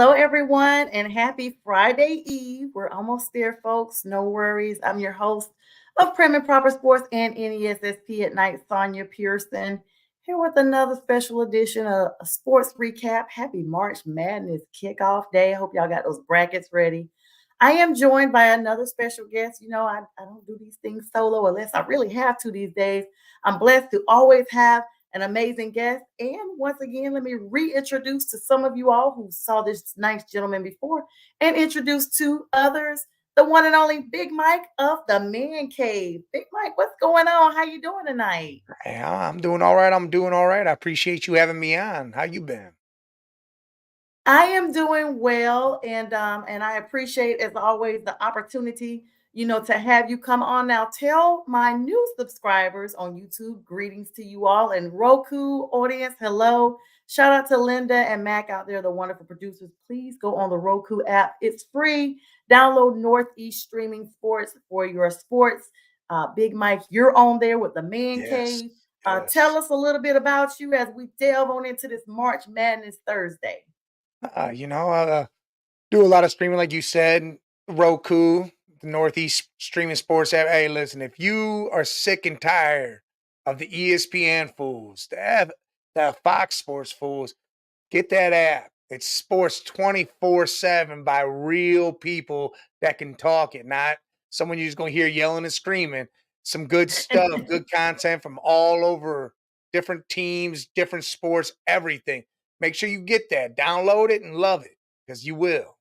Hello, everyone, and happy Friday Eve. We're almost there, folks. No worries. I'm your host of Prim and Proper Sports and NESSP at Night, Sonja Pearson, here with another special edition of a sports recap. Happy March Madness kickoff day. I hope y'all got those brackets ready. I am joined by another special guest. I don't do these things solo unless I really have to these days. I'm blessed to always have an amazing guest. And once again, let me reintroduce to some of you all who saw this nice gentleman before and introduce to others the one and only Big Mike of the Man Cave. Big Mike, what's going on? How you doing tonight? Yeah, I'm doing all right. I'm doing all right. I appreciate you having me on. How you been? I am doing well, and I appreciate, as always, the opportunity, to have you come on now. Tell my new subscribers on YouTube, greetings to you all, and Roku audience, hello. Shout out to Linda and Mac out there, the wonderful producers. Please go on the Roku app. It's free. Download Northeast Streaming Sports for your sports. Big Mike, you're on there with the Man Yes, Cave. Tell yes. us a little bit about you as we delve on into this March Madness Thursday. I do a lot of streaming, like you said. Roku, the Northeast streaming sports app. Hey, listen, if you are sick and tired of the ESPN fools, the Fox Sports fools, get that app. It's sports 24/7 by real people that can talk it, not someone you're just going to hear yelling and screaming. Some good stuff, good content from all over different teams, different sports, everything. Make sure you get that. Download it and love it because you will.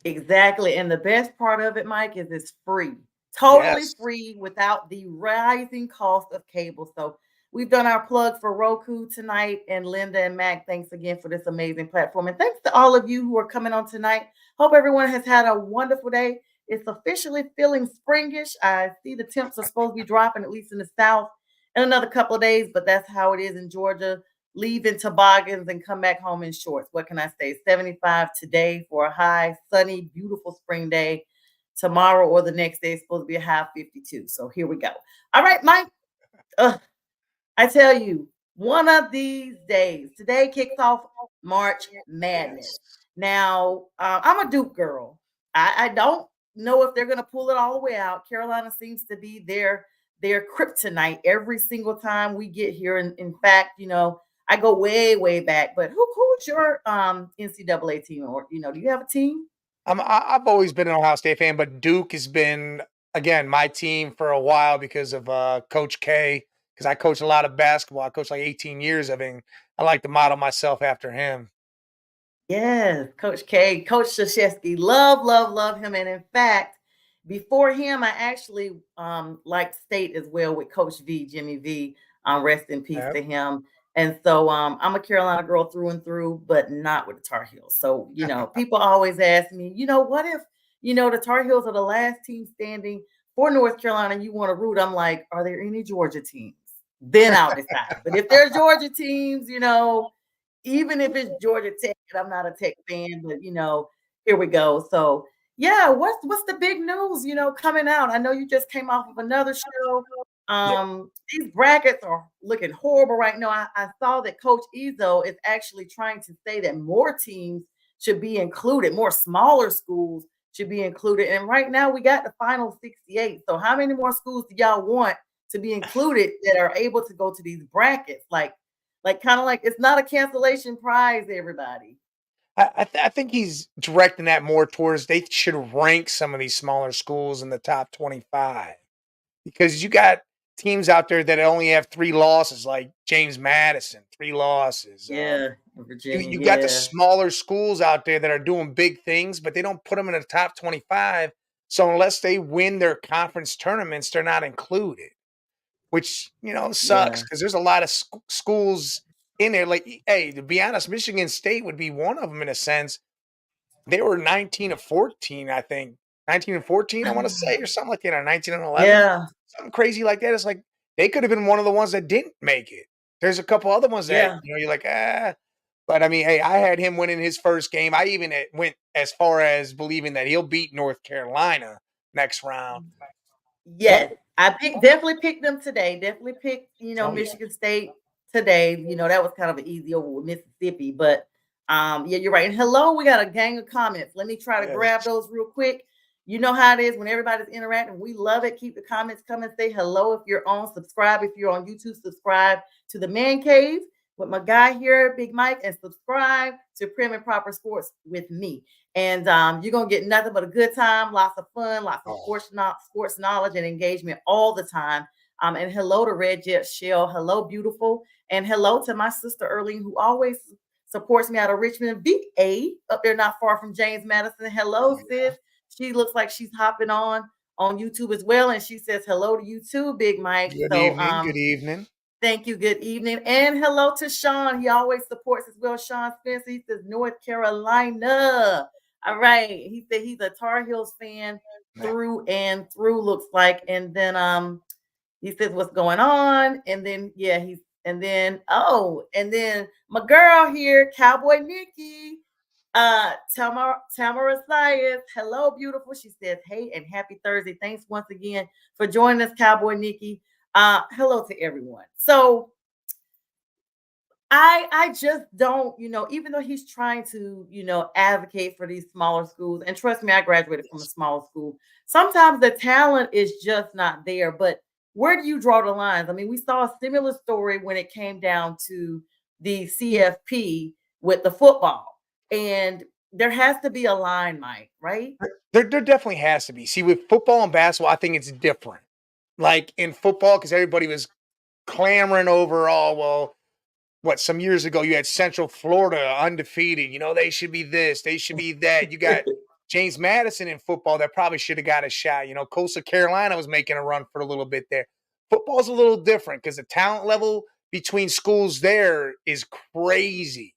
Exactly. And the best part of it, Mike, is it's free. Totally Yes. free without the rising cost of cable. So we've done our plug for Roku tonight. And Linda and Mac, thanks again for this amazing platform. And thanks to all of you who are coming on tonight. Hope everyone has had a wonderful day. It's officially feeling springish. I see the temps are supposed to be dropping, at least in the South, in another couple of days, but that's how it is in Georgia. Leave in toboggans and come back home in shorts. What can I say? 75 today for a high, sunny, beautiful spring day. Tomorrow or the next day is supposed to be a high of 52. So here we go. All right, Mike. I tell you, one of these days, today kicks off March Madness. Yes. Now, I'm a Duke girl. I don't know if they're going to pull it all the way out. Carolina seems to be their kryptonite every single time we get here. And in fact, I go way, way back. But who's your NCAA team? Or do you have a team? I've always been an Ohio State fan, but Duke has been again my team for a while because of Coach K. Because I coach a lot of basketball. I coached like 18 years of it. And I like to model myself after him. Yes, Coach K, Coach Krzyzewski, love, love, love him. And in fact, before him, I actually liked State as well with Coach V, Jimmy V. Rest in peace Yep. to him. And so I'm a Carolina girl through and through, but not with the Tar Heels. So, people always ask me, what if, the Tar Heels are the last team standing for North Carolina and you want to root? I'm like, are there any Georgia teams? Then I'll decide. But if there's Georgia teams, even if it's Georgia Tech, and I'm not a Tech fan, but here we go. So yeah, what's the big news, coming out? I know you just came off of another show. Yeah. These brackets are looking horrible right now. I saw that Coach Izzo is actually trying to say that more teams should be included, more smaller schools should be included. And right now we got the final 68. So how many more schools do y'all want to be included that are able to go to these brackets? Like kind of like it's not a cancellation prize, everybody. I think he's directing that more towards they should rank some of these smaller schools in the top 25 because you got teams out there that only have 3 losses, like James Madison, 3 losses. Yeah, You Virginia. you got the Yeah, smaller schools out there that are doing big things, but they don't put them in the top 25. So unless they win their conference tournaments, they're not included, which sucks yeah, because there's a lot of schools in there. Like, hey, to be honest, Michigan State would be one of them in a sense. They were 19 of 14, I think. 19 and 14, I want to say, or something like that, or 19 and 11. yeah, Something crazy like that. It's like they could have been one of the ones that didn't make it. There's a couple other ones that, yeah. you're like, ah. But I mean, hey, I had him winning his first game. I even went as far as believing that he'll beat North Carolina next round. But Yes, definitely picked them today. Definitely picked, oh yeah, Michigan State today. That was kind of an easy over with Mississippi, but Yeah, you're right. And hello, we got a gang of comments. Let me try to grab Yes. those real quick. You know how it is when everybody's interacting. We love it. Keep the comments coming. Say hello if you're on. Subscribe if you're on YouTube. Subscribe to the Man Cave with my guy here, Big Mike, and subscribe to Prim and Proper Sports with me. And you're gonna get nothing but a good time, lots of fun, lots of Oh, sports knowledge and engagement all the time. And hello to Red Jet Shell. Hello, beautiful. And hello to my sister Earlene, who always supports me out of Richmond, VA, up there not far from James Madison. Hello, oh, sis. She looks like she's hopping on YouTube as well, and she says hello to you too, Big Mike. good So evening. Good evening. thank you. Good evening. And hello to Sean. He always supports as well. Sean Spencer. He says North Carolina. All right. He said he's a Tar Heels fan Yeah. through and through, looks like. And then he says what's going on. And then and then my girl here, Cowboy Nikki. Tamara Sayers. Hello, beautiful. She says, hey, and happy Thursday. Thanks once again for joining us, Cowboy Nikki. Hello to everyone. So I just don't, even though he's trying to, advocate for these smaller schools, and trust me, I graduated from a Yes. small school. Sometimes the talent is just not there. But where do you draw the lines? I mean, we saw a similar story when it came down to the CFP with the football. And there has to be a line, Mike, right? There definitely has to be. See, with football and basketball, I think it's different. Like in football, because everybody was clamoring over, oh, well, what some years ago you had Central Florida undefeated. They should be this, they should be that. You got James Madison in football that probably should have got a shot. Coastal Carolina was making a run for a little bit there. Football's a little different because the talent level between schools there is crazy.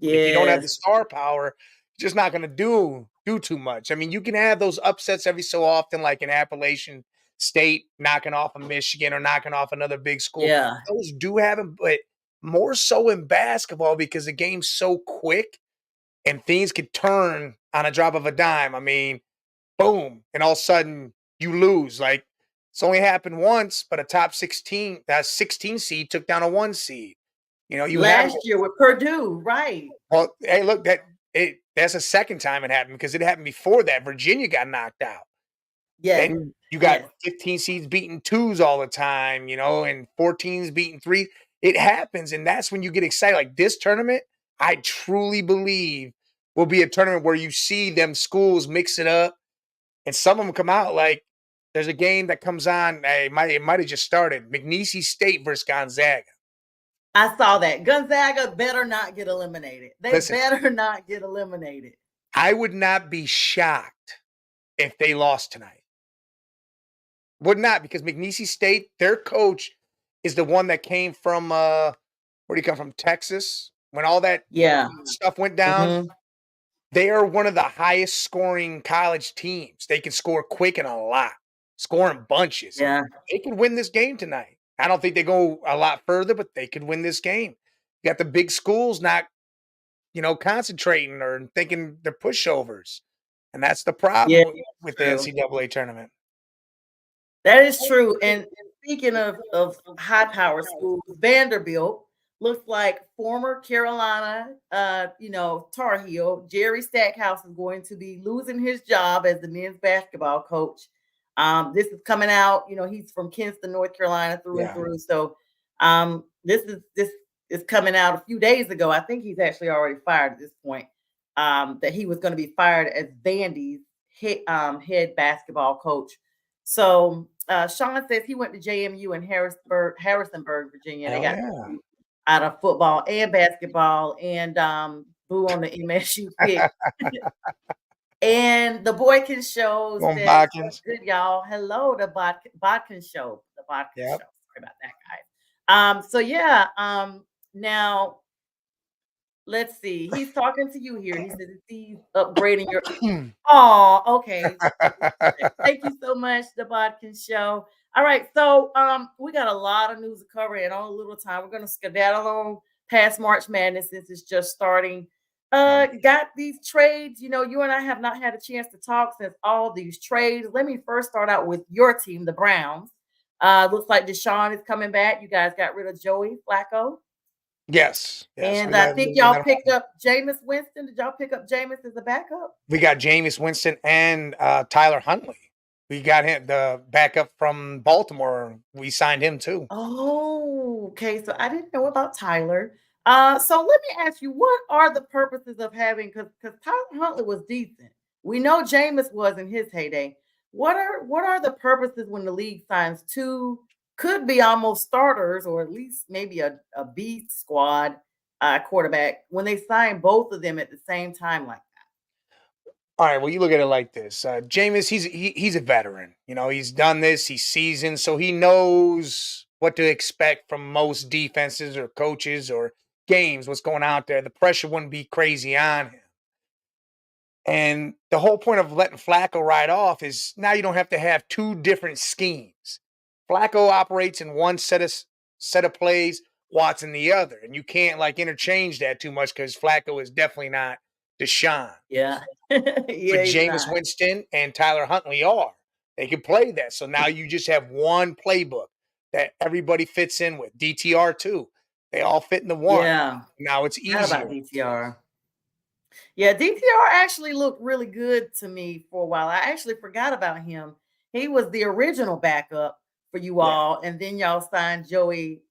And if you don't have the Yes. star power, you're just not going to do too much. I mean, you can have those upsets every so often, like in Appalachian State knocking off a Michigan or knocking off another big school. Yeah. Those do happen, but more so in basketball because the game's so quick and things could turn on a drop of a dime. I mean, boom, and all of a sudden you lose. Like it's only happened once, but a top 16, that 16 seed took down a 1 seed. You have Last year with Purdue, right? well, hey, look, that's the second time it happened because it happened before that. Virginia got knocked out. Yes. Then you got Yes. 15 seeds beating twos all the time, and 14s beating three. It happens, and that's when you get excited. Like this tournament, I truly believe will be a tournament where you see them schools mix it up, and some of them come out like there's a game that comes on. Hey, it might have just started. McNeese State versus Gonzaga. I saw that. Gonzaga better not get eliminated. They Listen, better not get eliminated. I would not be shocked if they lost tonight. Would not, because McNeese State, their coach is the one that came from where do you come from? Texas. When all that Yeah. stuff went down, Hmm. they are one of the highest scoring college teams. They can score quick and a lot, scoring bunches. Yeah. They could win this game tonight. I don't think they go a lot further, but they could win this game. You got the big schools not, concentrating or thinking they're pushovers. And that's the Yeah. problem with the True. NCAA tournament. That is true. And speaking of high power schools, Vanderbilt looks like former Carolina, Tar Heel Jerry Stackhouse is going to be losing his job as the men's basketball coach. This is coming out. He's from Kinston, North Carolina, through and Yeah. through. So, this is coming out a few days ago. I think he's actually already fired at this point. That he was going to be fired as Vandy's head basketball coach. So Sean says he went to JMU in Harrisonburg, Virginia. They Oh got yeah. out of football and basketball, and boo on the MSU pick. And the Boykin Show Going says, Botkins. "Good y'all. Hello, the Bodkin Show. The Bodkin Yep. Show. Sorry about that, guys. So yeah. Now let's see. He's talking to you here. He says he's upgrading your. Oh, okay. Thank you so much, the Bodkin Show. All right, so we got a lot of news to cover in on a little time. We're gonna skedaddle on past March Madness since it's just starting. Yep. Got these trades. You and I have not had a chance to talk since all these trades. Let me first start out with your team, the Browns. Looks like Deshaun is coming back. You guys got rid of Joey Flacco. Yes, yes, And I think we y'all let him picked have up Jameis Winston. Did y'all pick up Jameis as a backup? we got Jameis Winston and, Tyler Huntley. We got him the backup from Baltimore, we signed him too. Oh, okay. So I didn't know about Tyler. So let me ask you, what are the purposes of having because Tyler Huntley was decent. We know Jameis was in his heyday. What are the purposes when the league signs two could be almost starters or at least maybe a B squad quarterback when they sign both of them at the same time like Alright, well, you look at it like this, Jameis, he's a veteran, he's done this, he's seasoned, so he knows what to expect from most defenses or coaches or games, what's going out there. The pressure wouldn't be crazy on him. And the whole point of letting Flacco ride off is now you don't have to have two different schemes. Flacco operates in one set of plays, Watson the other, and you can't like interchange that too much because Flacco is definitely not Deshaun. that? Yeah. But Yeah, he's Jameis not. Winston and Tyler Huntley are. They can play that. So now you just have one playbook that everybody fits in with. DTR too. They all fit into one. Yeah. Now it's Not about easier. DTR. Yeah, DTR actually looked really good to me for a while. I actually forgot about him. He was the original backup for you Yeah. all, and then y'all signed Joey.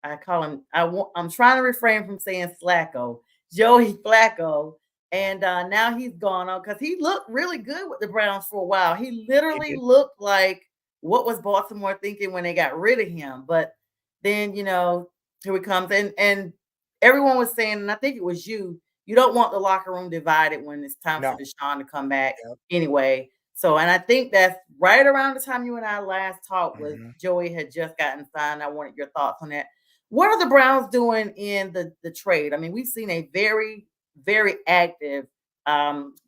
I call him. I'm trying to refrain from saying Slacko, Joey Flacco, and now he's gone on because he looked really good with the Browns for a while. He He literally did. looked like what was Baltimore thinking when they got rid of him. But then here he comes, and everyone was saying, and I think it was you. You don't want the locker room divided when it's time for No. Deshaun to come back Yep. anyway. So, and I think that's right around the time you and I last talked was Mhm. Joey had just gotten signed. I wanted your thoughts on that. What are the Browns doing in the trade? I mean, we've seen a very, very active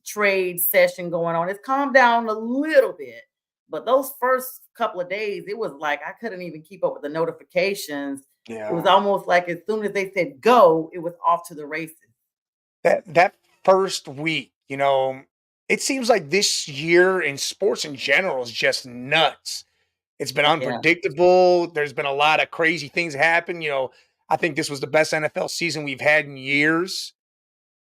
trade session going on. It's calmed down a little bit, but those first couple of days, it was like I couldn't even keep up with the notifications. It was Yeah. almost like as soon as they said go, it was off to the races. That first week, it seems like this year in sports in general is just nuts. It's been Yeah, unpredictable. There's been a lot of crazy things happen. I think this was the best NFL season we've had in years.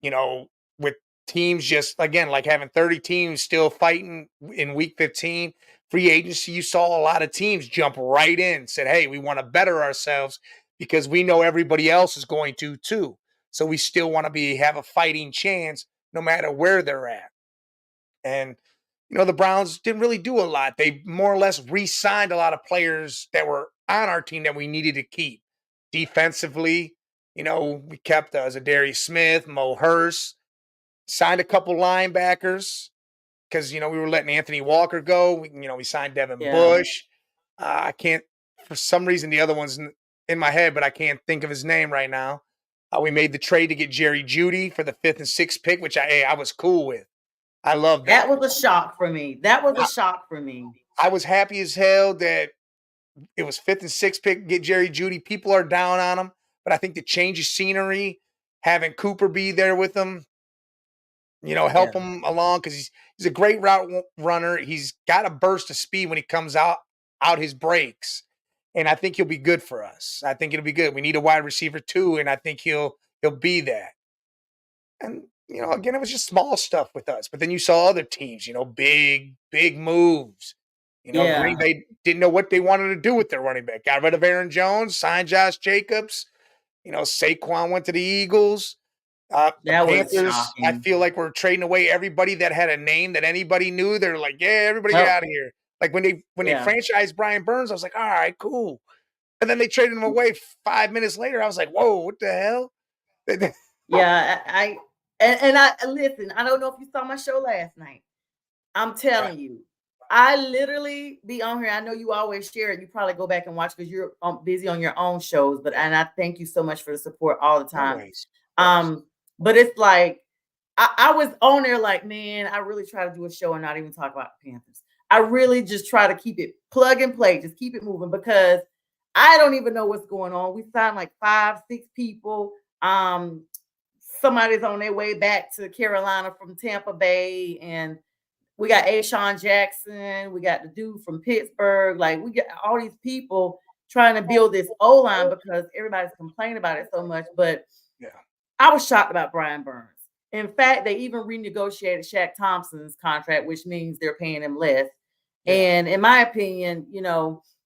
you know, with teams just again like having 30 teams still fighting in week 15. Free agency, you saw a lot of teams jump right in, said, "Hey, we want to better ourselves because we know everybody else is going to too. So we still want to have a fighting chance no matter where they're at." And the Browns didn't really do a lot. They more or less re-signed a lot of players that were on our team that we needed to keep. Defensively, we kept Zadarius Smith, Mo Hurst, signed a couple linebackers because we were letting Anthony Walker go. We signed Devin yeah. Bush. I can't for some reason the other one's in my head, but I can't think of his name right now. We made the trade to get Jerry Judy for the fifth and sixth pick, which I was cool with. I love That that. was a shock for me. That was a I, shock for me. I was happy as hell that it was fifth and sixth pick, get Jerry Judy. People are down on him, but I think the change of scenery, having Cooper be there with them, Yeah, help him along because he's a great runner. He's got a burst of speed when he comes out his breaks, and I think he'll be good for us. I think it'll be good. We need a wide receiver too, and I think he'll be that. And again, it was just small stuff with us. But then you saw other teams, big moves. Green yeah. Bay didn't know what they wanted to do with their running back. Got rid of Aaron Jones, signed Josh Jacobs. Saquon went to the Eagles. The That was Panthers, I shocking. feel like we're trading away everybody that had a name that anybody knew. They're like, yeah, everybody get Yep. out of here. Like when they Yeah. franchised Brian Burns, I was like, all right, cool. And then they traded him away 5 minutes later. I was like, whoa, what the hell? Yeah. I listen, I don't know if you saw my show last night. I'm Right. telling you, I literally be on here. I know you always share it. You probably go back and watch because you're busy on your own shows. And I thank you so much for the support all the time. Always, of course. Um, but it's like I was on there like, man, I really try to do a show and not even talk about the Panthers. I really just try to keep it plug and play, just keep it moving because I don't even know what's going on. We signed like 5, 6 people. Somebody's on their way back to Carolina from Tampa Bay, and we got Ashawn Jackson, we got the dude from Pittsburgh. Like we got all these people, trying to build this O line because everybody's complaining about it so much. But Yeah. I was shocked about Brian Burns. In fact, they even renegotiated Shaq Thompson's contract, which means they're paying him less. Yeah. And in my opinion,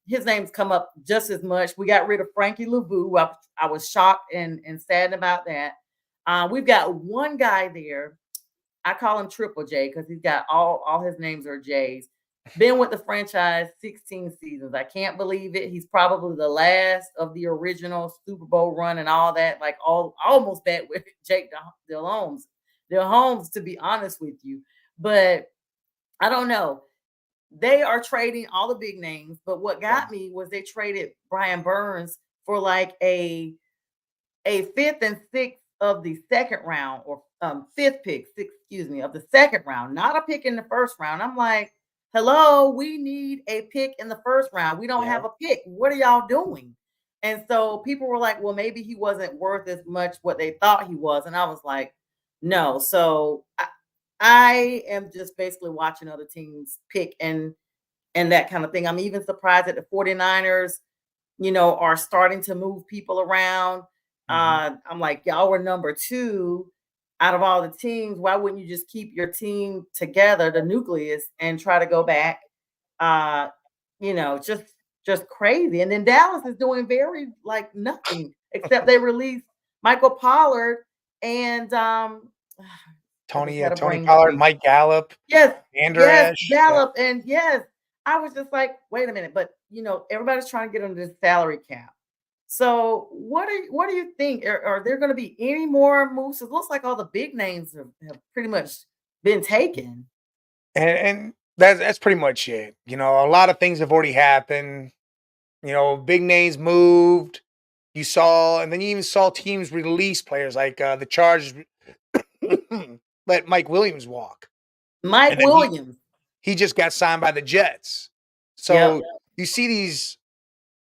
his name's come up just as much. We got rid of Frankie Lavou. I was shocked and saddened about that. We've got one guy there. I call him Triple J because he's got all his names are J's. Been with the franchise 16 seasons. I can't believe it. He's probably the last of the original Super Bowl run and all that. Like almost that with Jake Delhomes. Delhomes, to be honest with you. But I don't know. They are trading all the big names, but what Yeah. got me was they traded Brian Burns for like a fifth and sixth of the second round, or fifth pick, excuse me, of the second round, not a pick in the first round. I'm like, hello, we need a pick in the first round. We don't Yeah. have a pick. What are y'all doing? And so people were like, well, maybe he wasn't worth as much what they thought he was. And I was like, no. So I am just basically watching other teams pick and that kind of thing. I'm even surprised that the 49ers are starting to move people around. Mhm. I'm like, y'all were number two out of all the teams. Why wouldn't you just keep your team together, the nucleus, and try to go back? Uh, just crazy. And then Dallas is doing very like nothing except they released Michael Pollard and I just had a Tony brain Pollard, freeze. Mike Gallup, Yes, yes, Andresh. Yeah. Gallup, and yes, I was just like, wait a minute, but everybody's trying to get under this salary cap. So what do you think? Are there going to be any more moves? It looks like all the big names have pretty much been taken. And that's pretty much it. A lot of things have already happened. Big names moved. You saw, and then you even saw teams release players like the Chargers let Mike Williams walk, Mike and then he Williams. he just got signed by the Jets. Yep. So you see these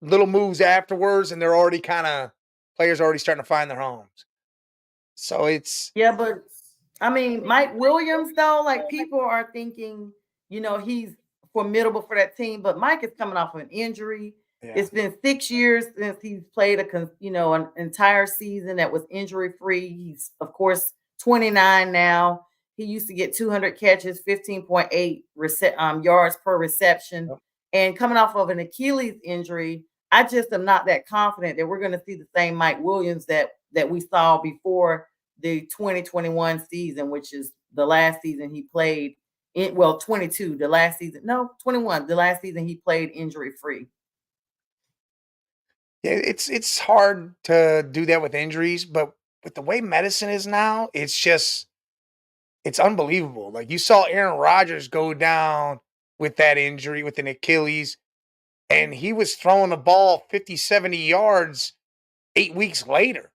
little moves afterwards, and they're already kind of players already starting to find their homes. So it's Yeah, but I mean, Mike Williams, though, like people are thinking, he's formidable for that team, but Mike is coming off of an injury. yeah. It's been 6 years since he's played an entire season that was injury free. He's, of course, 29 now. He used to get 200 catches, 15.8 yards per reception. And coming off of an Achilles injury, I just am not that confident that we're going to see the same Mike Williams that we saw before the 2021 season, which is the last season he played in, well, 22, the last season, no, 21, the last season he played injury free. Yeah, it's hard to do that with injuries, but with the way medicine is now, it's unbelievable. Like you saw Aaron Rodgers go down with that injury with an Achilles, and he was throwing the ball 50, 70 yards 8 weeks later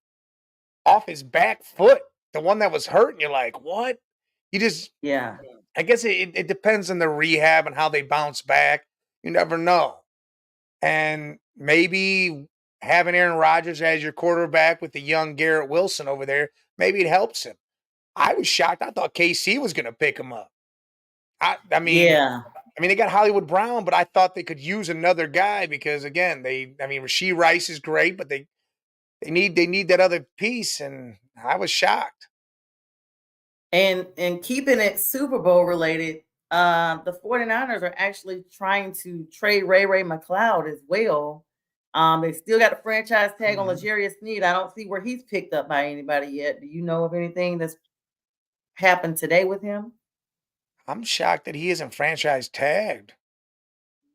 off his back foot, the one that was hurt. And you're like, what? You just, Yeah. I guess it depends on the rehab and how they bounce back. You never know. And maybe having Aaron Rodgers as your quarterback with the young Garrett Wilson over there, maybe it helps him. I was shocked. I thought KC was going to pick him up. I mean, Yeah. they got Hollywood Brown, but I thought they could use another guy because again, Rashee Rice is great, but they need that other piece, and I was shocked. And keeping it Super Bowl related, the 49ers are actually trying to trade Ray McLeod as well. They still got the franchise tag on Mhm. L'Jarius Sneed. I don't see where he's picked up by anybody yet. Do you know of anything that's happened today with him? I'm shocked that he isn't franchise tagged.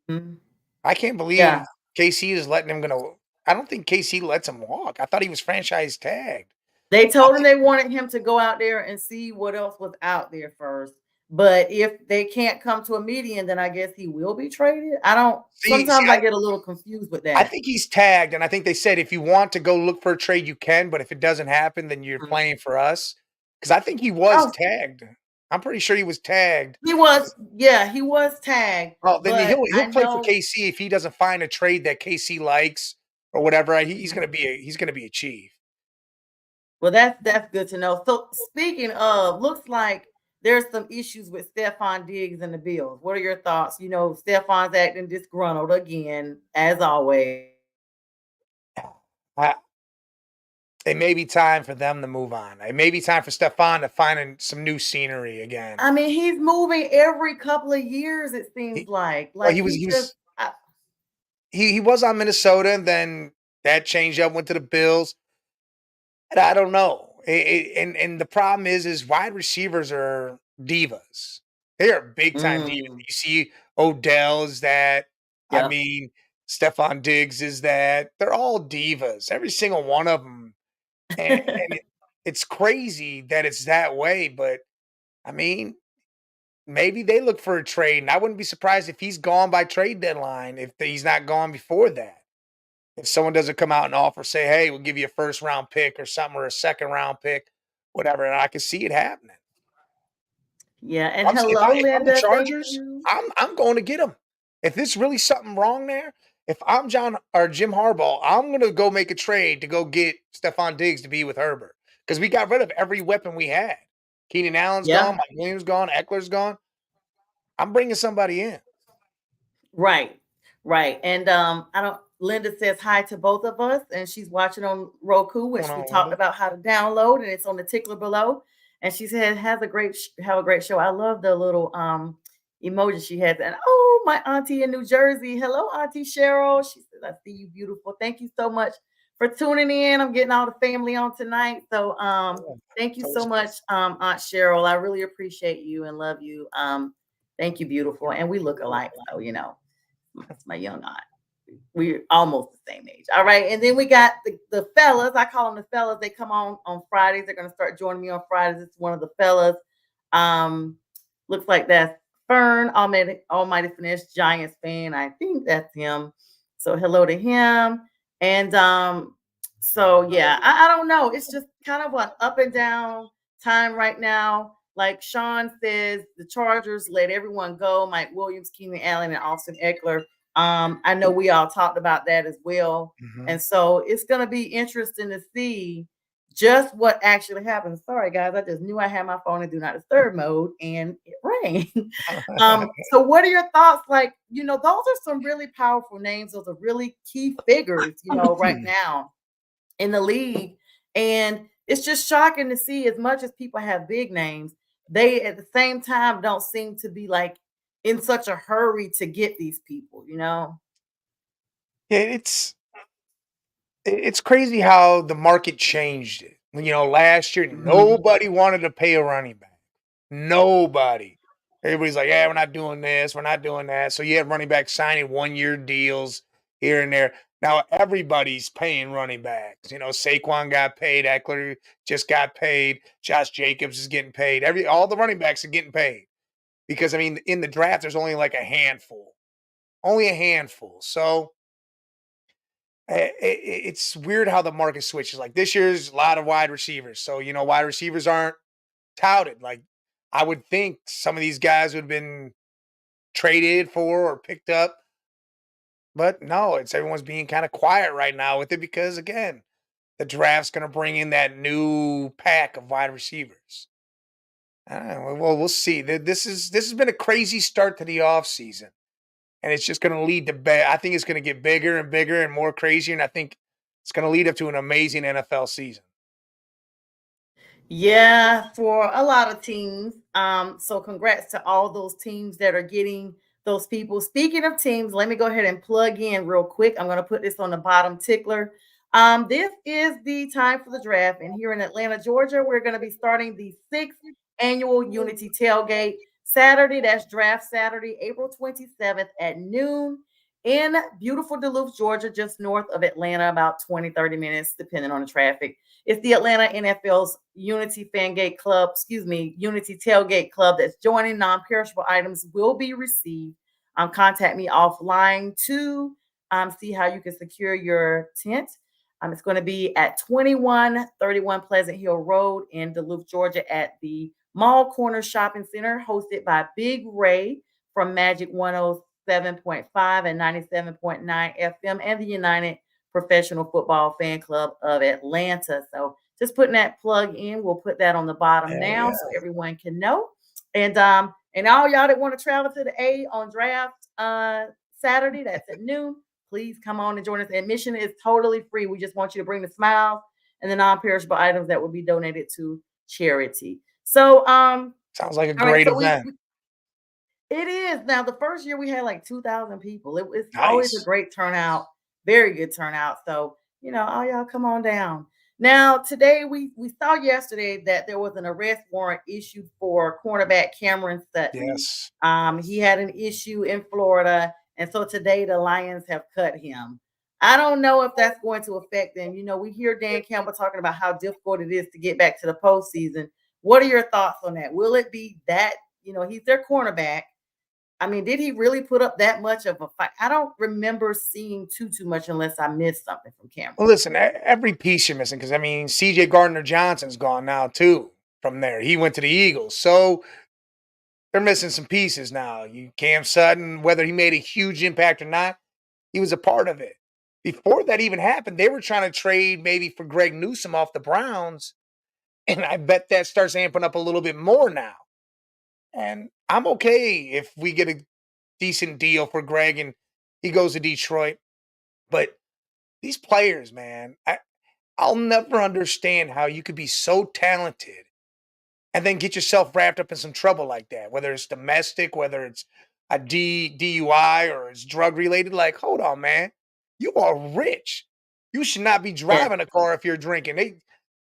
Mhm. I can't Yeah. believe KC is letting him go. I don't think KC lets him walk. I thought he was franchise tagged. They I told him think they wanted him to go out there and see what else was out there first. But if they can't come to a median, then I guess he will be traded. I don't see, sometimes I get a little confused with I that. think he's tagged, and I think they said if you want to go look for a trade, you can, but if it doesn't happen, then you're Mhm. playing for us. Because I think he was Oh, tagged. I'm pretty sure he was tagged. he was, yeah, he was tagged, Well, then but he'll I play for know, KC if he doesn't find a trade that KC likes or whatever. He's mhm. gonna be a chief. Well, that's good to know. So speaking of, looks like there's some issues with Stephon Diggs and the Bills. What are your thoughts? Stephon's acting disgruntled again, as always. I, it may be time for them to move on. It may be time for Stefan to find some new scenery again. I mean, he's moving every couple of years, it seems He, like. well, Like he just he was on Minnesota, and then that changed up, went to the Bills. And I don't know. And the problem is wide receivers are divas. They are big time divas. mm, You see Odell is that. I yeah. mean, Stephon Diggs is that. They're all divas. Every single one of them. And it's crazy that it's that way. But I mean, maybe they look for a trade, and I wouldn't be surprised if he's gone by trade deadline. If he's not gone before that. If someone doesn't come out and offer, say, "Hey, we'll give you a first round pick or something, or a second round pick," whatever, and I can see it happening. Yeah, and If hello, I'm the Linda. Thank Chargers, you. I'm going to get him. If there's really something wrong there, if I'm John or Jim Harbaugh, I'm gonna go make a trade to go get Stephon Diggs to be with Herbert because we got rid of every weapon we had. Keenan Allen's gone, Yeah. Mike Williams gone, Eckler's gone. I'm bringing somebody in. Right, right. And I don't Linda says hi to both of us, and she's watching on Roku, What's which going we on, talked Linda? about how to download, and it's on the tickler below. And she said, has a great have a great show. I love the little emoji she has. And oh, my auntie in New Jersey. Hello, Auntie Cheryl. She says, I see you, beautiful. Thank you so much for tuning in. I'm getting all the family on tonight. So Yeah, thank you so toasty. much, Aunt Cheryl. I really appreciate you and love you. Thank you, beautiful. And we look alike, so it's my young aunt. We're almost the same age. All right. And then we got the fellas. I call them the fellas. They come on Fridays. They're gonna start joining me on Fridays. It's one of the fellas. Um, looks like that's Fern, Almighty Finesse Giants fan. I think that's him. So hello to him. And so yeah, I don't know. It's just kind of an up and down time right now. Like Sean says, the Chargers let everyone go. Mike Williams, Keenan Allen, and Austin Eckler. I know we all talked about that as well. Mhm. And so it's going to be interesting to see just what actually happens. Sorry, guys. I just knew I had my phone in do not disturb mode and it rang. So, what are your thoughts? Like, those are some really powerful names. Those are really key figures, right now in the league. And it's just shocking to see as much as people have big names, they at the same time don't seem to be like in such a hurry to get these people. Yeah, it's crazy how the market changed it. Last year Mhm. nobody wanted to pay a running back. Nobody. Everybody's like, "Yeah, we're not doing this, we're not doing that." So you have running backs signing 1-year deals here and there. Now everybody's paying running backs. Saquon got paid, Eckler just got paid, Josh Jacobs is getting paid. All the running backs are getting paid because I mean, in the draft, there's only like a handful, only a handful. So it's weird how the market switches. Like this year's a lot of wide receivers. So, wide receivers aren't touted. Like I would think some of these guys would have been traded for or picked up. But no, it's everyone's being kind of quiet right now with it because again, the draft's gonna bring in that new pack of wide receivers. I don't know. Well, we'll see. This has been a crazy start to the offseason. And it's just gonna lead to I think it's gonna get bigger and bigger and more crazier. And I think it's gonna lead up to an amazing NFL season. Yeah, for a lot of teams. So congrats to all those teams that are getting those people. Speaking of teams, let me go ahead and plug in real quick. I'm going to put this on the bottom tickler. This is the time for the draft, and here in Atlanta, Georgia, we're going to be starting the sixth annual Unity Tailgate Saturday. That's Draft Saturday, April 27th at noon in beautiful Duluth, Georgia, just north of Atlanta, about 20-30 minutes, depending on the traffic. It's the Atlanta NFL's Unity Fangate Club, Unity Tailgate Club that's joining. Non-perishable items will be received. Contact me offline to see how you can secure your tent. It's going to be at 2131 Pleasant Hill Road in Duluth, Georgia at the Mall Corner Shopping Center, hosted by Big Ray from Magic 107.5 and 97.9 FM and the United Professional Football Fan Club of Atlanta. So just putting that plug in, we'll put that on the bottom Hell now yeah. so everyone can know. And all y'all that want to travel to the A on draft Saturday, that's at noon. please come on and join us. Admission is totally free. We just want you to bring the smiles and the non-perishable items that will be donated to charity. So, Sounds like a all right, great so event. it is. Now, the first year we had like 2,000 people. It's always a Nice. great turnout, very good turnout. So, all y'all come on down. Now, today we saw yesterday that there was an arrest warrant issued for cornerback Cameron Sutton. Yes. He had an issue in Florida, and so today the Lions have cut him. I don't know if that's going to affect them. We hear Dan Campbell talking about how difficult it is to get back to the postseason. What are your thoughts on that? Will it be that, he's their cornerback? I mean, did he really put up that much of a fight? I don't remember seeing too much unless I missed something from Well, Cameron. listen, every piece you're missing, because I mean, CJ Gardner Johnson's gone now too from there. He went to the Eagles. So they're missing some pieces now. You Cam Sutton, whether he made a huge impact or not, he was a part of it. Before that even happened, they were trying to trade maybe for Greg Newsome off the Browns. And I bet that starts amping up a little bit more now. And I'm okay if we get a decent deal for Greg and he goes to Detroit. But these players, man, I'll never understand how you could be so talented and then get yourself wrapped up in some trouble like that, whether it's domestic, whether it's a DUI or it's drug related. Like, hold on, man. You are rich. You should not be Yes. driving a car if you're drinking.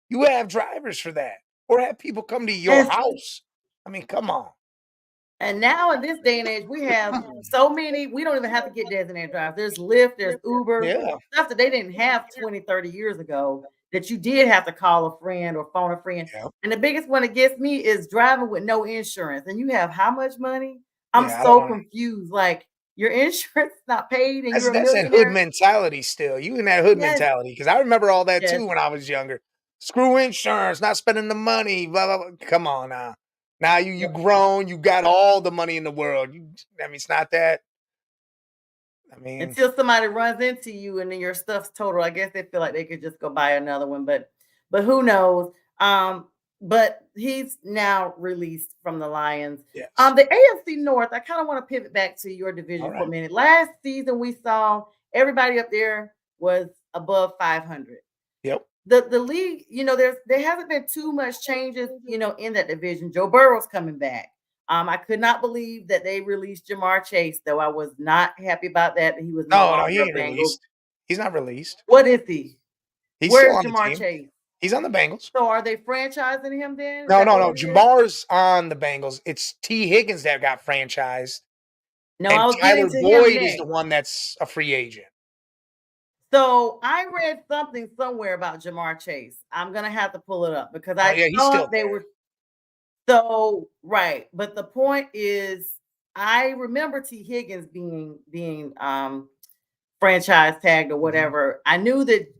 You have drivers for that, or have people come to your And house. I mean, come on. And now in this day and age, we have so many, we don't even have to get designated drivers. There's Lyft, there's Uber, Yeah, stuff that they didn't have 20, 30 years ago that you did have to call a friend or phone a friend. yeah, And the biggest one that gets me is driving with no insurance. And you have how much money? I'm yeah. I so don't. confused. Like your insurance is not paid and That's you're a that's that hood millionaire. mentality still. You in that hood Yes, mentality because I remember all that yes. too when I was younger. Screw insurance, not spending the money. Blah, blah, blah. Come on now. Now you grown. You got all the money in the world. I mean, it's not that. I mean, Until somebody runs into you and then your stuff's total. I guess they feel like they could just go buy another one, but who knows? But he's now released from the Lions. yes. The AFC North, I kind of want to pivot back to your All division for right. a minute. Last season we saw everybody up there was above 500. Yep. The league, there hasn't been too much changes, in that division. Joe Burrow's coming back. I could not believe that they released Jamar Chase, though I was not happy about that. He was no No, no, he longer a ain't Bengal. released. He's not released. What is he? He's still Where's on the Jamar team. Chase? He's on the Bengals. So are they franchising him then? Is No, that no, what no. it is? Jamar's on the Bengals. It's T. Higgins that got franchised, No, I and was getting Tyler to him Boyd is the next. one that's a free agent. So I read something somewhere about Jamar Chase. I'm gonna have to pull it up because Oh I yeah, he's still thought they there. were so right. But the point is, I remember T. Higgins being franchise tagged or Mhm. whatever. I knew that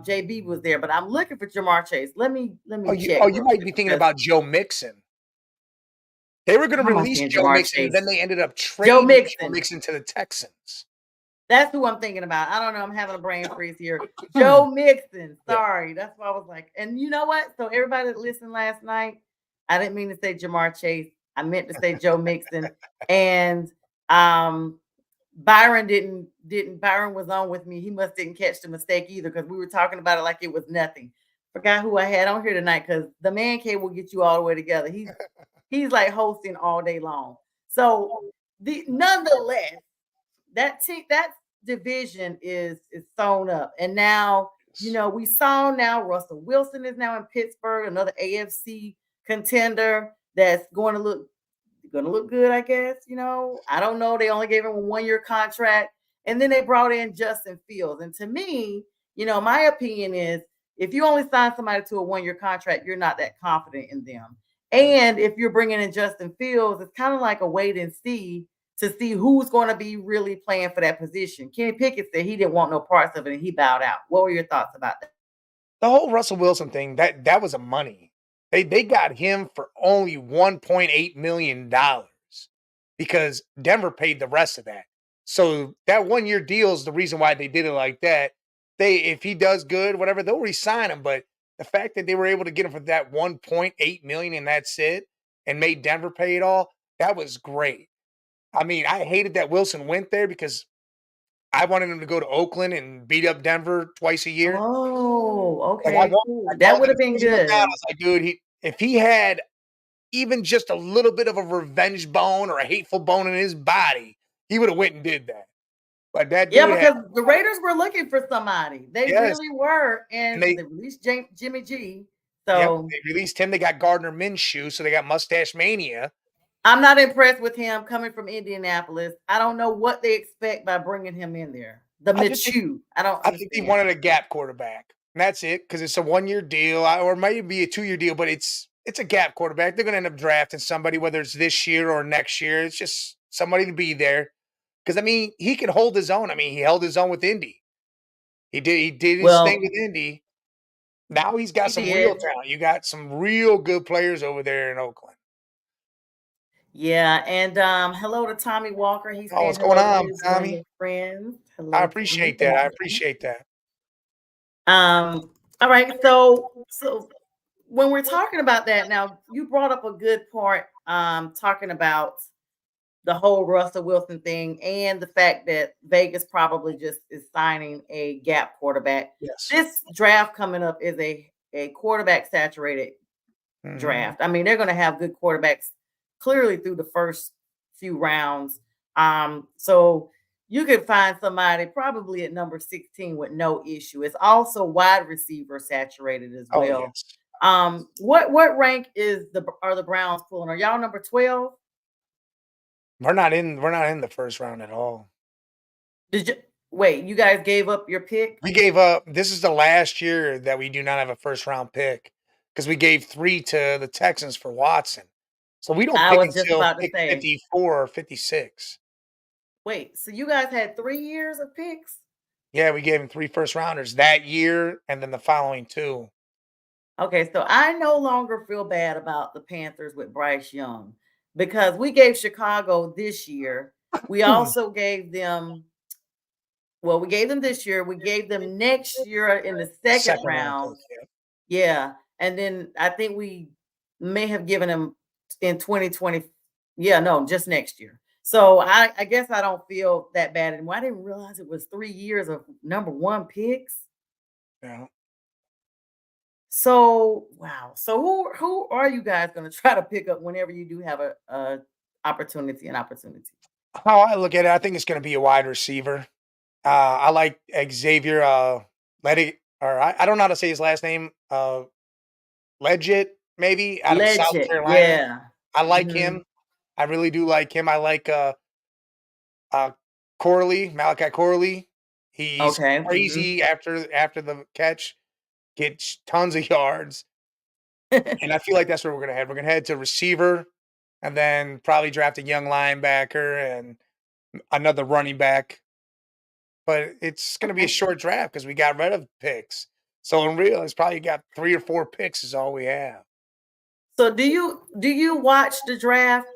JB was there, but I'm looking for Jamar Chase. Let me Oh, check you real might quick be thinking because about Joe Mixon. They were gonna how am I release seeing Joe Jamar Mixon, and Chase? then they ended up Joe trading Joe Mixon. Mixon to the Texans. That's who I'm thinking about. I don't know. I'm having a brain freeze here. Hmm. Joe Mixon. Yeah. Sorry. That's why I was like, and you know what? So everybody that listened last night, I didn't mean to say Jamar Chase. I meant to say Joe Mixon. And um Byron didn't Byron was on with me. He must didn't catch the mistake either because we were talking about it like it was nothing. Forgot who I had on here tonight because the man cave will get you all the way together. He's like hosting all day long. So the nonetheless, that division is sewn up. And now, we saw now Russell Wilson is now in Pittsburgh, another AFC contender that's going to look good, I guess. I don't know. They only gave him a 1 year contract. And then they brought in Justin Fields. And to me, my opinion is if you only sign somebody to a 1 year contract, you're not that confident in them. And if you're bringing in Justin Fields, it's kind of like a wait and see to see who's going to be really playing for that position. Kenny Pickett said he didn't want no parts of it and he bowed out. What were your thoughts about that? The whole Russell Wilson thing, that was a money. They got him for only $1.8 million because Denver paid the rest of that. So that 1 year deal is the reason why they did it like that. If he does good, whatever, they'll resign him. But the fact that they were able to get him for that 1.8 million and that's it, and made Denver pay it all, that was great. I mean, I hated that Wilson went there because I wanted him to go to Oakland and beat up Denver twice a year. Oh, Like, I okay, want I cool. That called would him have as soon been as he went down, I good. was like, "Dude, if he had even just a little bit of a revenge bone or a hateful bone in his body, he would have went and did that." But that Yeah, dude had because the Raiders were looking for somebody. They yes, really were, and and they they released Jimmy G. yep, So they released him, they got Gardner Minshew, so they got Mustache Mania. I'm not impressed with him coming from Indianapolis. I don't know what they expect by bringing him in there. The I just think Minshew. I don't I think they understand. wanted a gap quarterback, and that's it because it's a 1-year deal, or maybe a 2-year deal, but it's a gap quarterback. They're gonna end up drafting somebody, whether it's this year or next year. It's just somebody to be there. Because I mean, he can hold his own. I mean, he held his own with Indy. He did his thing Well, with Indy. Now he's got he some real did. talent. You got some real good players over there in Oakland. Yeah, and hello to Tommy Walker. He's Oh, saying what's going hello to on, his one of Tommy? your friends. I Hello, Tommy. appreciate that. I appreciate that. All right. So when we're talking about that now, you brought up a good point, talking about the whole Russell Wilson thing and the fact that Vegas probably just is signing a gap quarterback. Yes. This draft coming up is a quarterback saturated Mhm. draft. I mean, they're going to have good quarterbacks clearly through the first few rounds. So you could find somebody probably at number 16 with no issue. It's also wide receiver saturated as Oh, well. yes. What rank are the Browns pulling? Are y'all number 12? We're not in the first round at all. Did you wait? You guys gave up your pick? We gave up this is the last year that we do not have a first round pick because we gave 3 to the Texans for Watson. So we don't I pick was just until about to pick say, 54 or 56. wait, so you guys had 3 years of picks? Yeah, we gave him 3 first rounders that year and then the following 2. Okay, so I no longer feel bad about the Panthers with Bryce Young because we gave Chicago this year. We also gave them, well, we gave them this year. We gave them next year in the second Second round pick, round. yeah. Yeah. And then I think we may have given them in 2020. Yeah, no, just next year. So I guess I don't feel that bad anymore. I didn't realize it was 3 years of number one picks. Yeah. So wow. So who are you guys going to try to pick up whenever you do have a opportunity, an opportunity? How I look at it, I think it's gonna be a wide receiver. I like Xavier, I don't know how to say his last name, Legit, maybe, out of South Legend, Carolina. yeah. I like Mhm. him. I really do like him. I like, uh, Malachi Corley. He's Okay. Mhm. crazy after the catch, gets tons of yards, and I feel like that's where we're gonna head. We're gonna head to receiver and then probably draft a young linebacker and another running back, but it's gonna be a Okay. short draft because we got rid of picks. So in real, it's probably got 3 or 4 picks is all we have. So do you watch the draft?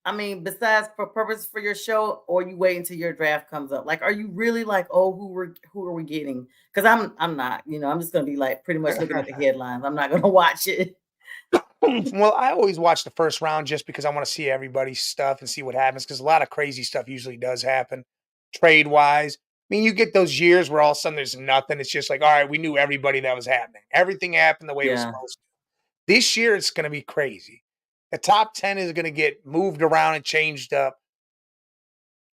I mean, besides for purpose for your show, or you wait until your draft comes up? Like, are you really like, oh, who are we getting? Because I'm not. I'm just gonna be like pretty much looking at the headlines. I'm not gonna watch it. Well, I always watch the first round just because I wanna see everybody's stuff and see what happens. Because a lot of crazy stuff usually does happen trade-wise. I mean, you get those years where all of a sudden there's nothing, it's just like, "Alright, we knew everybody that was happening." Everything happened the way it was Yeah. supposed to. This year, it's gonna be crazy. The top 10 is gonna get moved around and changed up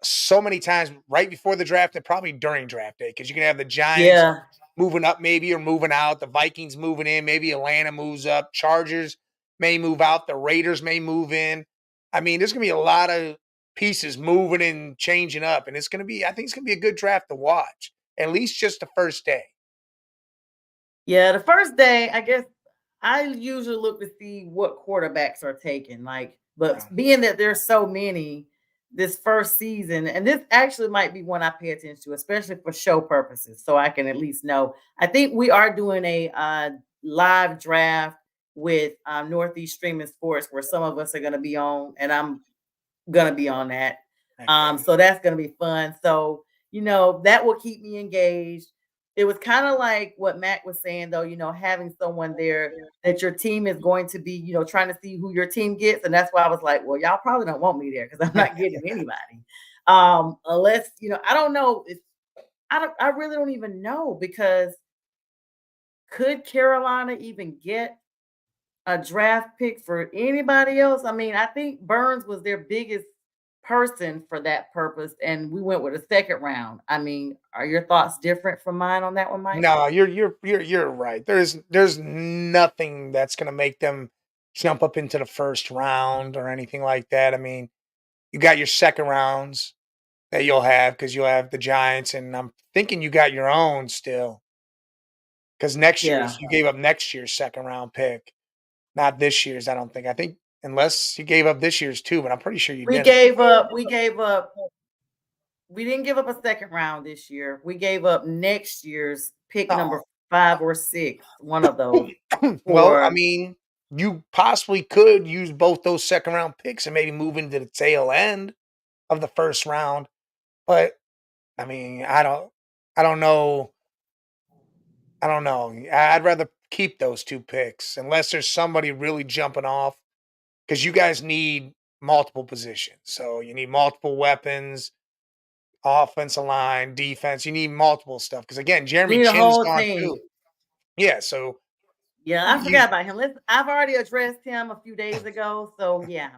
so many times right before the draft and probably during draft day because you can have the Giants Yeah. moving up maybe or moving out, the Vikings moving in, maybe Atlanta moves up, Chargers may move out, the Raiders may move in. I mean, there's gonna be a lot of pieces moving and changing up, and I think it's gonna be a good draft to watch, at least just the first day. Yeah, the first day, I guess I usually look to see what quarterbacks are taken. Like, but Yeah. being that there's so many this first season, and this actually might be one I pay attention to, especially for show purposes, so I can at least know. I think we are doing a live draft with Northeast Streaming Sports, where some of us are going to be on, and I'm gonna be on that. Okay. So that's gonna be fun. So, that will keep me engaged. It was kind of like what Mac was saying, though, having someone there that your team is going to be, trying to see who your team gets. And that's why I was like, well, y'all probably don't want me there because I'm not getting anybody. Unless, I don't know if I really don't even know because could Carolina even get a draft pick for anybody else? I mean, I think Burns was their biggest person for that purpose, and we went with a second round. I mean, are your thoughts different from mine on that one, Mike? No, you're right. There's nothing that's gonna make them jump up into the first round or anything like that. I mean, you got your second rounds that you'll have because you'll have the Giants, and I'm thinking you got your own still because next Yeah. year's you gave up next year's second round pick, not this year's. I don't think. I think unless you gave up this year's too, but I'm pretty sure you We didn't. gave up we gave up we didn't give up a second round this year. We gave up next year's pick Oh, number 5 or 6, one of those well, I for mean, you possibly could use both those second round picks and maybe move into the tail end of the first round. But I mean, I don't know. I don't know. I'd rather keep those two picks unless there's somebody really jumping off because you guys need multiple positions. So you need multiple weapons, offensive line, defense. You need multiple stuff because again, we Jeremy need a Chin is whole gone team. too. Yeah. So Yeah, I you forgot about him. I've already addressed him a few days ago. So yeah.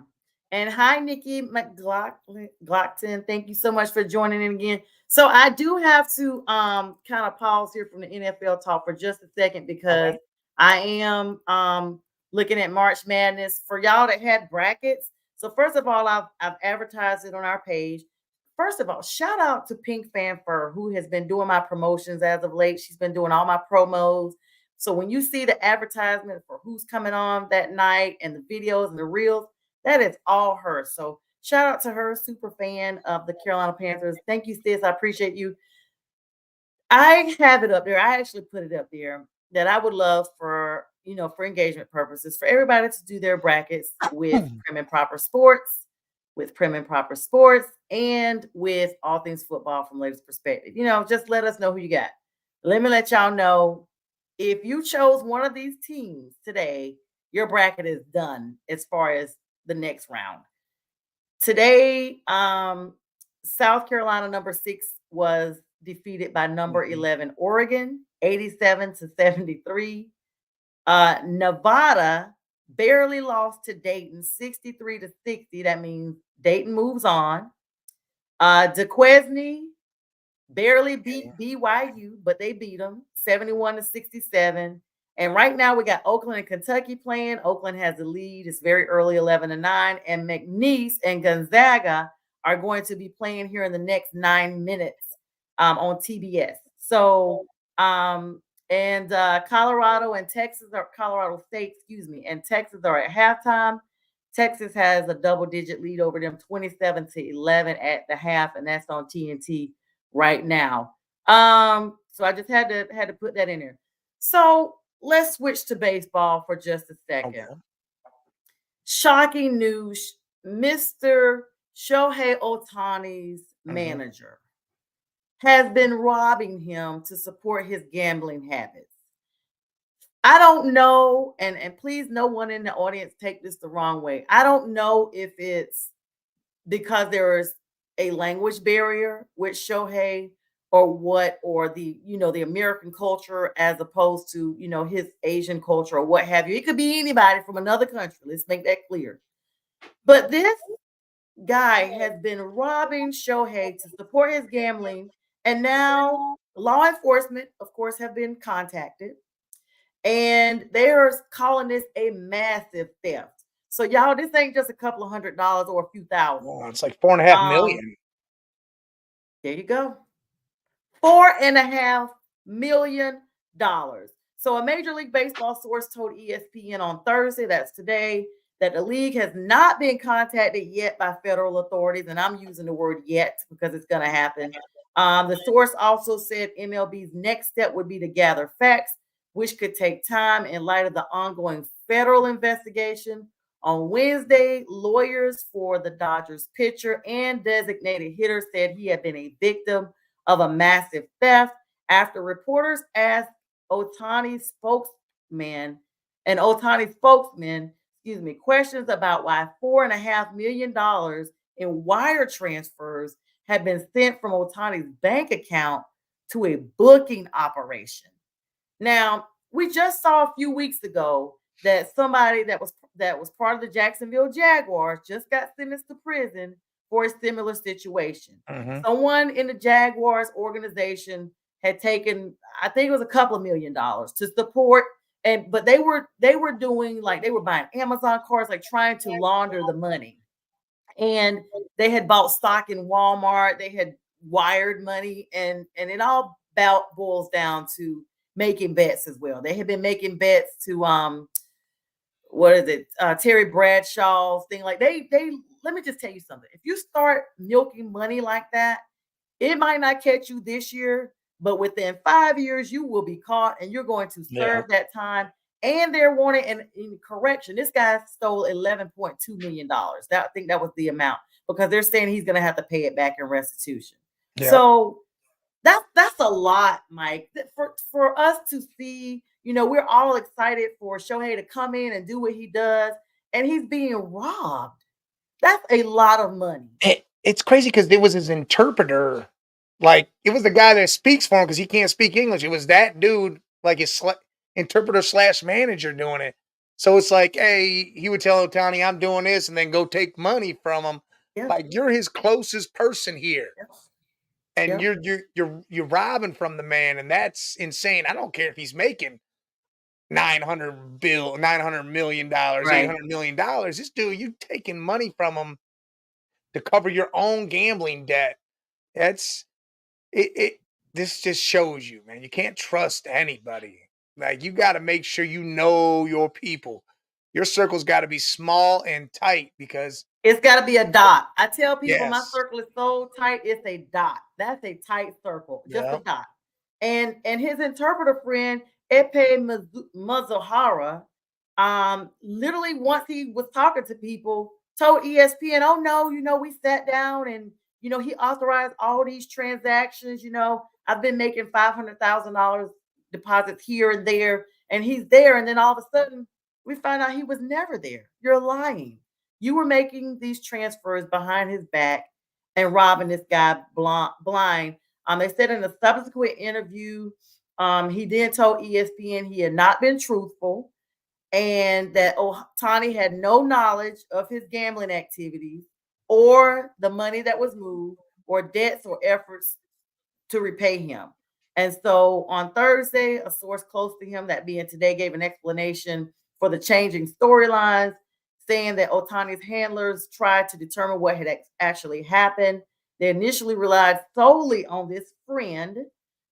And hi, Nikki Glockton. Thank you so much for joining in again. So I do have to kind of pause here from the NFL talk for just a second because okay? I am looking at March Madness for y'all that had brackets. So first of all, I've advertised it on our page. First of all, shout out to Pink Fanfur, who has been doing my promotions as of late. She's been doing all my promos. So when you see the advertisement for who's coming on that night and the videos and the reels, that is all her. So shout out to her, super fan of the Carolina Panthers. Thank you, sis. I appreciate you. I have it up there. I actually put it up there that I would love for, for engagement purposes, for everybody to do their brackets with Prim and Proper Sports, and with all things football from latest perspective. Just let us know who you got. Let me let y'all know if you chose one of these teams today, your bracket is done as far as the next round. Today, South Carolina number 6 was defeated by number Mhm. 11 Oregon, 87-73. Nevada barely lost to Dayton, 63-60. That means Dayton moves on. DeQuesne barely beat BYU, but they beat them 71-67. And right now we got Oakland and Kentucky playing. Oakland has the lead. It's very early, 11-9. And McNeese and Gonzaga are going to be playing here in the next 9 minutes on TBS. So and Colorado and Texas or Colorado State, excuse me, and Texas are at halftime. Texas has a double-digit lead over them, 27-11 at the half, and that's on TNT right now. So I just had to put that in there. So let's switch to baseball for just a second. Okay. Shocking news: Mr. Shohei Ohtani's Mhm. manager has been robbing him to support his gambling habits. I don't know, and please, no one in the audience take this the wrong way. I don't know if it's because there is a language barrier with Shohei or what, or the American culture as opposed to, his Asian culture or what have you. It could be anybody from another country. Let's make that clear. But this guy has been robbing Shohei to support his gambling. And now law enforcement, of course, have been contacted and they're calling this a massive theft. So y'all, this ain't just a couple of $100 or a few thousand. Well, it's like 4.5 Um, million. there you go. $4.5 million. So a Major League Baseball source told ESPN on Thursday, that's today, that the league has not been contacted yet by federal authorities. And I'm using the word yet because it's going to happen. The source also said MLB's next step would be to gather facts, which could take time in light of the ongoing federal investigation. On Wednesday, lawyers for the Dodgers pitcher and designated hitter said he had been a victim of a massive theft after reporters asked Ohtani's spokesman Ohtani's spokesman, questions about why $4.5 million in wire transfers had been sent from Ohtani's bank account to a booking operation. Now, we just saw a few weeks ago that somebody that was part of the Jacksonville Jaguars just got sentenced to prison for a similar situation. Mhm. Someone in the Jaguars organization had taken, I think it was a couple of $1 million to support, and but they were doing, like, they were buying Amazon cards, like trying to launder the money. And they had bought stock in Walmart, they had wired money, and it all about boils down to making bets as well. They had been making bets to what is it, Terry Bradshaw's thing. Like, they let me just tell you something. If you start milking money like that, it might not catch you this year, but within 5 years, you will be caught and you're going to Yeah. serve that time. And they're wanting, and in correction, this guy stole $11.2 million. That, I think that was the amount, because they're saying he's going to have to pay it back in restitution. Yep. So that's a lot, Mike. For us to see, we're all excited for Shohei to come in and do what he does, and he's being robbed. That's a lot of money. It's crazy because there was his interpreter. Like, it was the guy that speaks for him because he can't speak English. It was that dude, like his interpreter slash manager doing it. So it's like, hey, he would tell Otani, I'm doing this, and then go take money from him. Yep, Like, you're his closest person here. yep, And yep. you're robbing from the man, and that's insane. I don't care if he's making 900 million dollars, Right. $800 million. This dude, you taking money from him to cover your own gambling debt. That's it. This just shows you, man, you can't trust anybody. Like, you got to make sure you know your people. Your circle's got to be small and tight because It's got to be a dot. I tell people my yes, circle is so tight, it's a dot. That's a tight circle, just a yeah, dot. And his interpreter friend Epe Mazuhara, literally, once he was talking to people, told ESPN, "Oh no, we sat down and he authorized all these transactions. I've been making $500,000 deposits here and there, and he's there." And then all of a sudden, we find out he was never there. You're lying. You were making these transfers behind his back and robbing this guy blind. They said in a subsequent interview, he then told ESPN he had not been truthful and that Otani had no knowledge of his gambling activities or the money that was moved or debts or efforts to repay him. And so on Thursday, a source close to him, that being Today, gave an explanation for the changing storylines, saying that Otani's handlers tried to determine what had actually happened. They initially relied solely on this friend,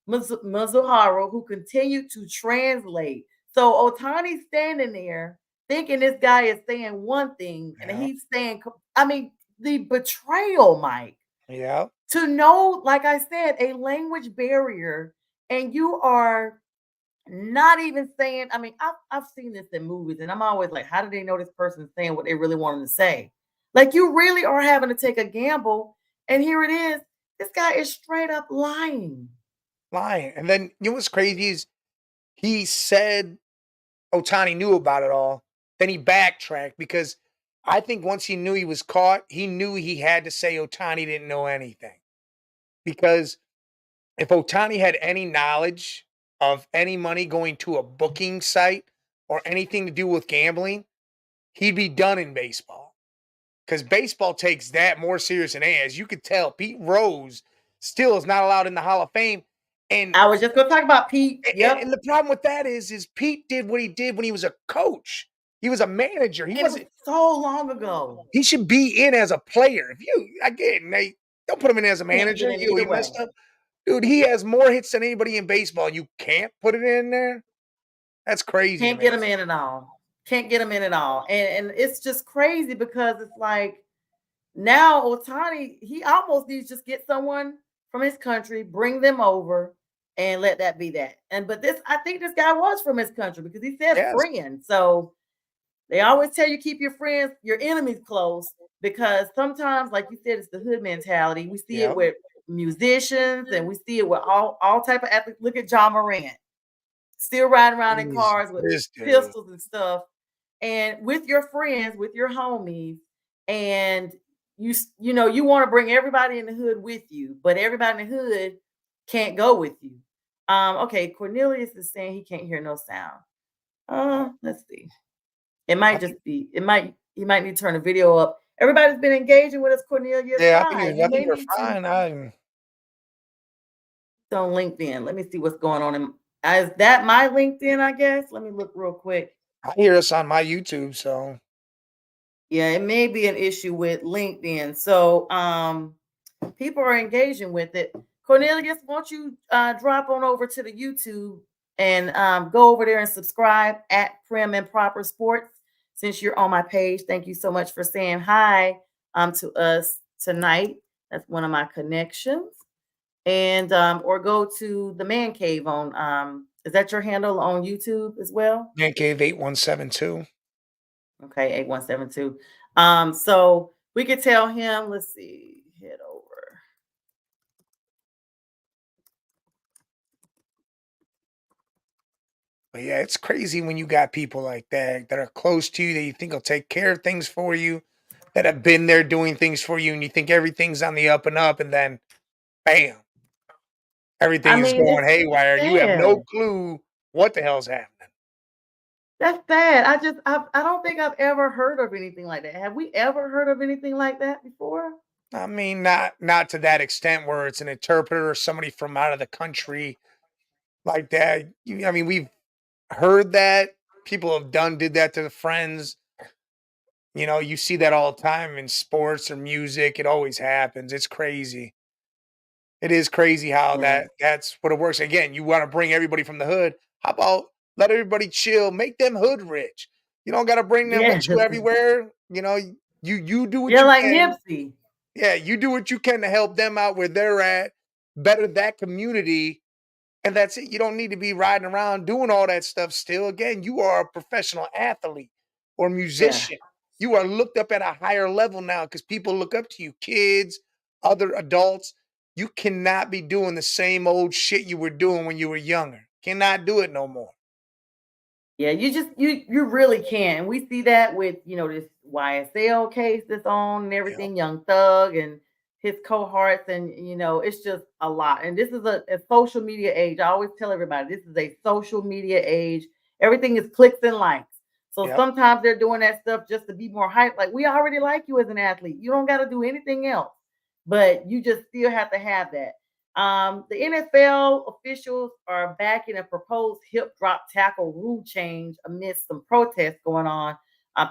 Mizuharu, who continued to translate. So Otani's standing there thinking this guy is saying one thing and yeah, he's saying, I mean, the betrayal, Mike, yeah. to know, like I said, a language barrier, and you are not even saying, I mean, I've seen this in movies, and I'm always like, how do they know this person's saying what they really wanted to say? Like, you really are having to take a gamble, and here it is. This guy is straight up lying. Lying. And then you know what's crazy is he said Otani knew about it all. Then he backtracked because I think once he knew he was caught, he knew he had to say Otani didn't know anything. Because if Otani had any knowledge of any money going to a booking site or anything to do with gambling, he'd be done in baseball. Because baseball takes that more serious than as you could tell. Pete Rose still is not allowed in the Hall of Fame, and I was just going to talk about Pete. and Yep. the problem with that is Pete did what he did when he was a coach. He was a manager. He And it was wasn't. so long ago. He should be in as a player. If you again, they don't put him in as a Can't get manager. in You either he way. messed up, dude. He has more hits than anybody in baseball. And you can't put it in there. That's crazy to Can't me. get him in at all. Can't get him in at all. And it's just crazy because it's like, now Otani, he almost needs to just get someone from his country, bring them over, and let that be that. And but this, I think this guy was from his country because he said Yes. friend. So they always tell you keep your friends, your enemies close, because sometimes, like you said, it's the hood mentality. We see it Yep. with musicians and we see it with all type of athletes. Look at John Morant, still riding around in He's cars with this dude. pistols and stuff, and with your friends, with your homies, and you want to bring everybody in the hood with you, but everybody in the hood can't go with you. Okay, Cornelius is saying he can't hear no sound. Let's see. It I might think just be, it might, he might need to turn the video up. Everybody's been engaging with us, Cornelius. yeah, Hi. You I may think we're need to fine. I'm on LinkedIn. Let me see what's going on. Is that my LinkedIn, I guess? Let me look real quick. I hear us on my YouTube, so Yeah, it may be an issue with LinkedIn. So people are engaging with it. Cornelius, won't you drop on over to the YouTube and go over there and subscribe at Prim and Proper Sports since you're on my page. Thank you so much for saying hi to us tonight. That's one of my connections. And or go to the Man Cave on is that your handle on YouTube as well? Man Cave 8172. Okay, 8172. So we could tell him, let's see, head over. But yeah, it's crazy when you got people like that are close to you that you think will take care of things for you, that have been there doing things for you, and you think everything's on the up and up, and then bam, I everything is mean, going it's haywire. You have sad. no clue what the hell's happening. That's sad. I don't think I've ever heard of anything like that. Have we ever heard of anything like that before? I mean, not to that extent where it's an interpreter or somebody from out of the country like that. I mean, we've heard that people have did that to the friends. You know, you see that all the time in sports or music. It always happens. It's crazy. It is crazy how Yeah. that's what it works. Again, you want to bring everybody from the hood. How about let everybody chill, make them hood rich. You don't got to bring them with Yes. you everywhere. You know, you do what Yeah, you like can. Nipsey. Yeah, you do what you can to help them out where they're at, better that community, and that's it. You don't need to be riding around doing all that stuff still. Again, you are a professional athlete or Yeah. musician. You are looked up at a higher level now because people look up to you, kids, other adults. You cannot be doing the same old shit you were doing when you were younger. Cannot do it no more. Yeah, you really can. And we see that with, this YSL case that's on and Yep. everything, Young Thug and his cohorts, and it's just a lot. And this is a social media age. I always tell everybody this is a social media age. Everything is clicks and likes. So Yep. sometimes they're doing that stuff just to be more hype. Like, we already like you as an athlete. You don't got to do anything else, but you just still have to have that. The NFL officials are backing a proposed hip drop tackle rule change amidst some protests going on.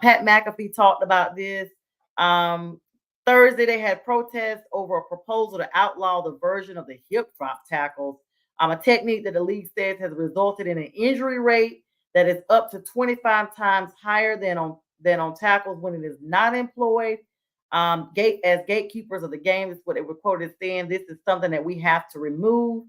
Pat McAfee talked about this. Um, Thursday, they had protests over a proposal to outlaw the version of the hip drop tackles, a technique that the league says has resulted in an injury rate that is up to 25 times higher than on tackles when it is not employed. As gatekeepers of the game, is what they were quoted saying. This is something that we have to remove.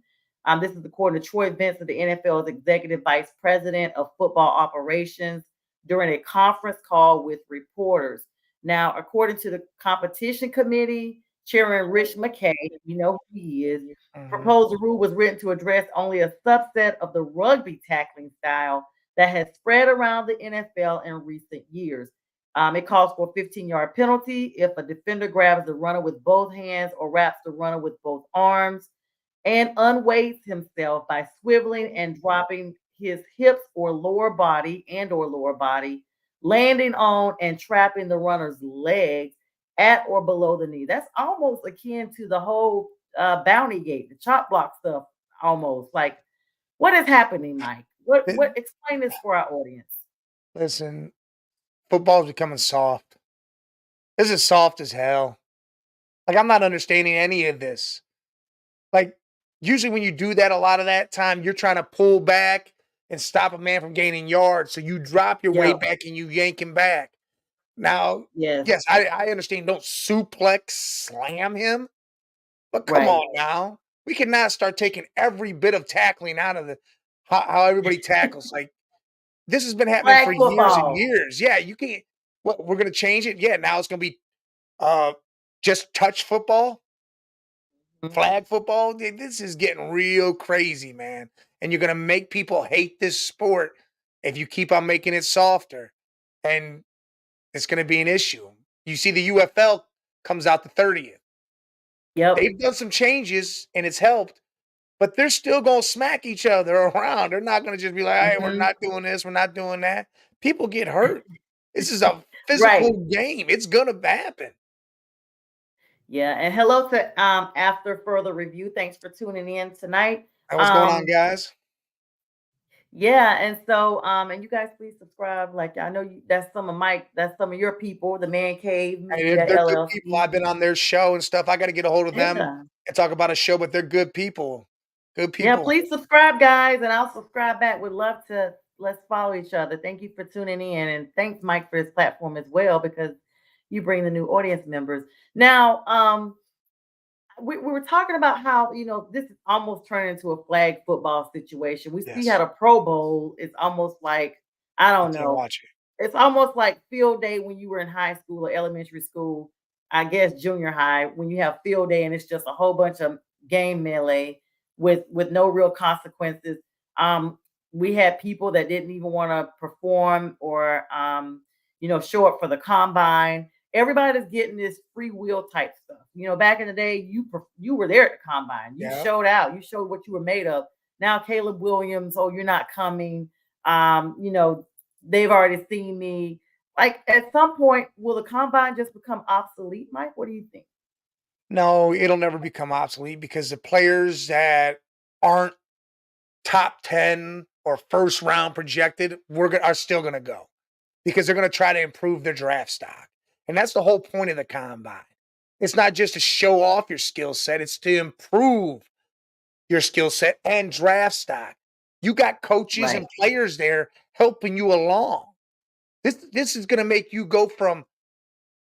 This is according to Troy Vincent, the NFL's executive vice president of football operations, during a conference call with reporters. Now, according to the competition committee, Chairman Rich McKay, you know who he is, Mhm. proposed rule was written to address only a subset of the rugby tackling style that has spread around the NFL in recent years. It calls for a 15-yard penalty if a defender grabs the runner with both hands or wraps the runner with both arms and unweights himself by swiveling and dropping his hips or lower body, landing on and trapping the runner's legs at or below the knee. That's almost akin to the whole bounty gate, the chop block stuff. Almost like, what is happening, Mike? What Th- what explain this for our audience? Listen, football's becoming soft. This is soft as hell. Like I'm not understanding any of this. Like, usually when you do that a lot of that time, you're trying to pull back and stop a man from gaining yards. So you drop your weight Yep. back and you yank him back. Now, Yes. yes, I understand. Don't suplex slam him, but come Right. on now. We cannot start taking every bit of tackling out of the how everybody tackles. Like this has been happening for Flag years and football. years. Yeah, you can't. What we're gonna change it? Yeah, now it's gonna be uh just touch football. Mhm. Flag football, this is getting real crazy, man. And you're gonna make people hate this sport if you keep on making it softer. And it's gonna be an issue. You see the UFL comes out the 30th. Yep. They've done some changes and it's helped, but they're still gonna smack each other around. They're not gonna just be like, "Hey, we're Mhm. not doing this, we're not doing that." People get hurt. This is a Right. physical game. It's gonna happen. Yeah, and hello to After Further Review. Thanks for tuning in tonight. Hey, what's going on, Um, guys? yeah, and so and you guys please subscribe. Like I know that's some of your people, the Man Cave Hey, Media they're good people. LLC. I've been on their show and stuff. I gotta get a hold of them Yeah. and talk about a show, but they're good people. Good Yeah, people. please subscribe, guys, and I'll subscribe back. Would love to let's follow each other. Thank you for tuning in, and thanks, Mike, for this platform as well because you bring the new audience members. Now, we were talking about how this is almost turned into a flag football situation. We see how Yes. the Pro Bowl is almost like I I don't can't know. watch it. It's almost like field day when you were in high school or elementary school, I guess junior high, when you have field day and it's just a whole bunch of game melee with no real consequences. Um, we had people that didn't even want to perform or show up for the combine. Everybody's getting this free will type stuff. Back in the day, you were there at the combine. You Yeah. showed out. You showed what you were made of. Now Caleb Williams, oh, you're not coming. They've already seen me. Like at some point, will the combine just become obsolete, Mike? What do you think? No, it'll never become obsolete because the players that aren't top 10 or first round projected, are still gonna go because they're gonna try to improve their draft stock. And that's the whole point of the combine. It's not just to show off your skill set, it's to improve your skill set and draft stock. You got coaches Right, and players there helping you along. This is gonna make you go from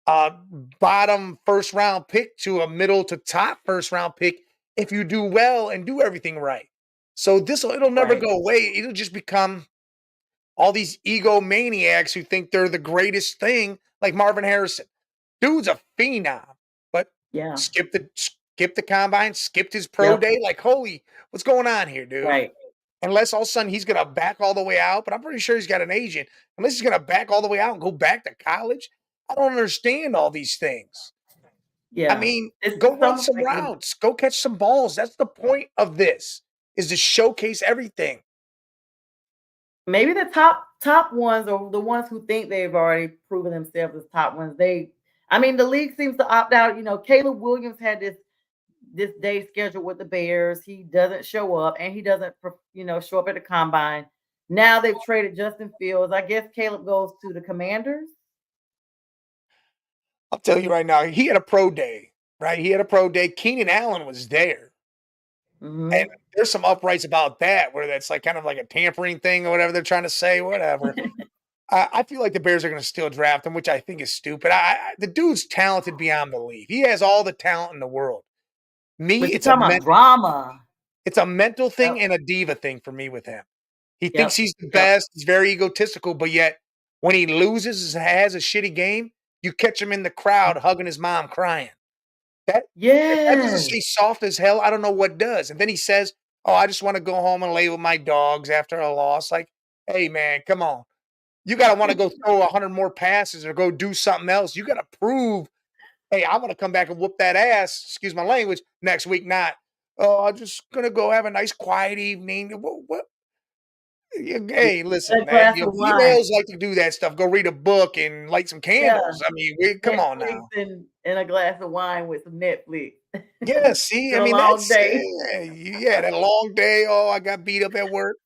a bottom first round pick to a middle to top first round pick if you do well and do everything right. So it'll never right. go away. It'll just become all these egomaniacs who think they're the greatest thing, like Marvin Harrison. Dude's a phenom, but Yeah. skip the combine, skipped his pro Yep. day. Like, holy, what's going on here, dude? Right. Unless all of a sudden he's gonna back all the way out, but I'm pretty sure he's got an agent. Unless he's gonna back all the way out and go back to college, I don't understand all these things. I Yeah. mean, go It's run almost some like routes, go catch some balls. That's the point of this, is to showcase everything. maybe the top ones or the ones who think they've already proven themselves as top ones. I mean, the league seems to opt out. Caleb Williams had this day scheduled with the Bears. He doesn't show up, and he doesn't, show up at the combine. Now they've traded Justin Fields. I guess Caleb goes to the Commanders. I'll tell you right now, he had a pro day, right? He had a pro day. Keenan Allen was there. And Hmm. there's some uprights about that where that's like kind of like a tampering thing or whatever they're trying to say, whatever. I feel like the Bears are going to still draft him, which I think is stupid. The dude's talented beyond belief. He has all the talent in the world. Me, But you're talking about drama. it's a mental Yep. thing and a diva thing for me with him. He thinks Yep. he's the Yep. best. He's very egotistical, but yet when he loses, has a shitty game, you catch him in the crowd hugging his mom, crying. That if that doesn't Yes. say soft as hell, I don't know what does. And then he says, "Oh, I just want to go home and lay with my dogs after a loss." Like, hey man, come on. You gotta want to go throw 100 more passes or go do something else. You gotta prove, hey, I want to come back and whoop that ass. Excuse my language. Next week, not. Oh, I'm just gonna go have a nice quiet evening. What? Yeah. Hey, listen, That man. glass of wine. Females like to do that stuff. Go read a book and light some Yeah. candles. I mean, come on Netflix now. and a glass of wine with some Netflix. Yeah, see, I Been a mean, long that's day. yeah, that long day. Oh, I got beat up at work.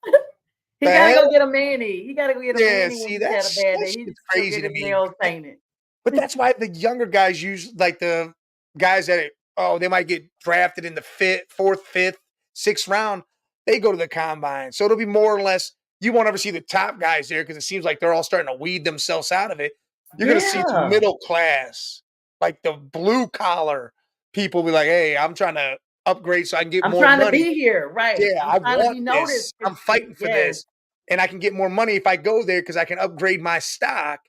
He The gotta go hell? get a mani. He gotta go get a Yeah, mani when see, he's had a bad that day. He shit's just go crazy get to his me. nails painted. But that's why the younger guys use like the guys that they might get drafted in the fifth, fourth, fifth, sixth round. They go to the combine, so it'll be more or less. You won't ever see the top guys there because it seems like they're all starting to weed themselves out of it. You're going to see the Yeah. middle class, like the blue collar people, be like, "Hey, I'm trying to upgrade so I can get I'm more trying to money. be here. Right. Yeah, I'm I trying to want be noticed. this. I'm fighting for Yes. this, and I can get more money if I go there because I can upgrade my stock."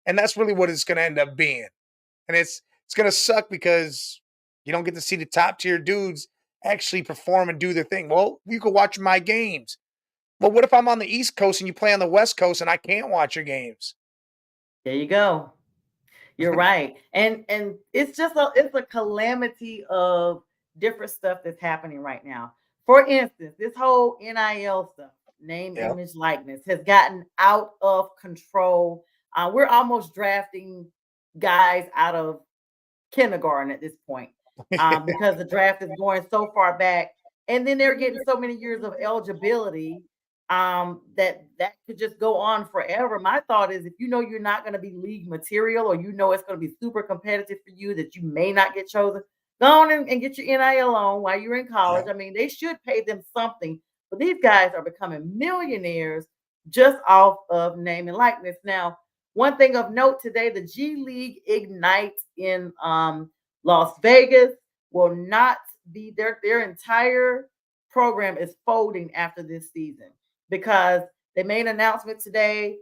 And that's really what it's going to end up being. And it's going to suck because you don't get to see the top tier dudes actually perform and do their thing. Well, you can watch my games. Well, what if I'm on the East Coast and you play on the West Coast and I can't watch your games? There you go. You're right. And it's a calamity of different stuff that's happening right now. For instance, this whole NIL stuff, name, Yep. image, likeness, has gotten out of control. We're almost drafting guys out of kindergarten at this point, because the draft is going so far back, and then they're getting so many years of eligibility, that could just go on forever. My thought is, if you know you're not going to be league material, or you know it's going to be super competitive for you, that you may not get chosen, go on and get your NIL on while you're in college. Yep. I mean, they should pay them something, but these guys are becoming millionaires just off of name and likeness. Now, one thing of note today, the G League Ignite in Las Vegas will not be their entire program is folding after this season, because they made an announcement today,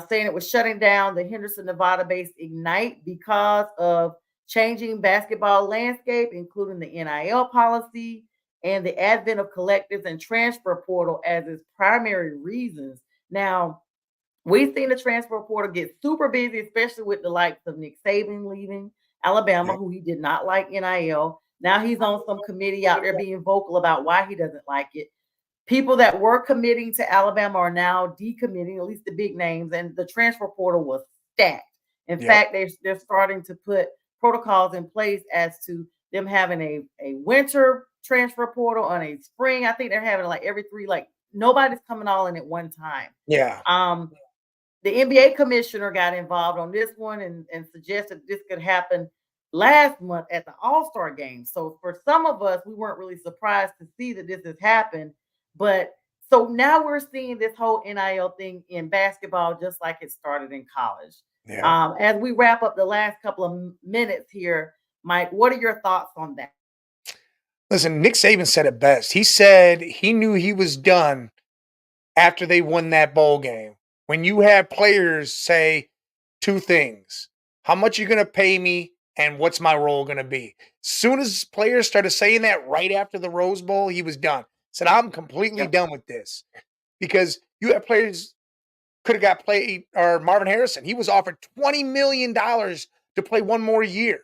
saying it was shutting down the Henderson, Nevada based Ignite because of changing basketball landscape, including the NIL policy and the advent of collectives and transfer portal as its primary reasons. Now, we've seen the transfer portal get super busy, especially with the likes of Nick Saban leaving Alabama, Yep. who he did not like NIL. Now he's on some committee out there being vocal about why he doesn't like it. People that were committing to Alabama are now decommitting, at least the big names, and the transfer portal was stacked. In Yep. fact, they're starting to put protocols in place as to them having a winter transfer portal on a spring. I think they're having like every three, like nobody's coming all in at one time. Yeah. Um, the NBA commissioner got involved on this one, and suggested this could happen last month at the All-Star game. So for some of us, we weren't really surprised to see that this has happened. But so now we're seeing this whole NIL thing in basketball, just like it started in college. Yep. As we wrap up the last couple of minutes here, Mike, what are your thoughts on that? Listen, Nick Saban said it best. He said he knew he was done after they won that bowl game. When you have players say two things: how much you going to pay me and what's my role going to be. Soon as players started saying that right after the Rose Bowl, he was done. Said, I'm completely Yep. done with this, because you have players could have got played, or Marvin Harrison. He was offered $20 million to play one more year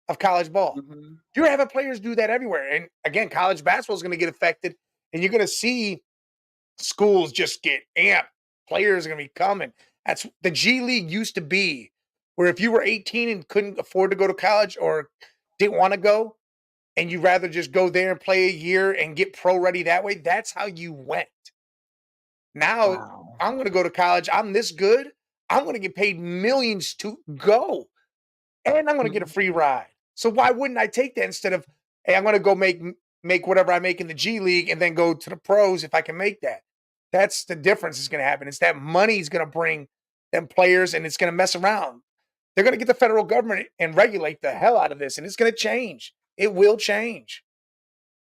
of college ball. Mhm. You're having players do that everywhere. And again, college basketball is going to get affected, and you're going to see schools just get amped. Players are going to be coming. That's the G League used to be, where if you were 18 and couldn't afford to go to college or didn't want to go, and you'd rather just go there and play a year and get pro ready that way, that's how you went. Now Wow. I'm going to go to college. I'm this good. I'm going to get paid millions to go, and I'm going to get a Mhm. free ride. So why wouldn't I take that instead of, hey, I'm going to go make whatever I make in the G League and then go to the pros if I can make that. That's the difference is going to happen. It's that money is going to bring them players, and it's going to mess around. They're going to get the federal government and regulate the hell out of this, and it's going to change. It will change.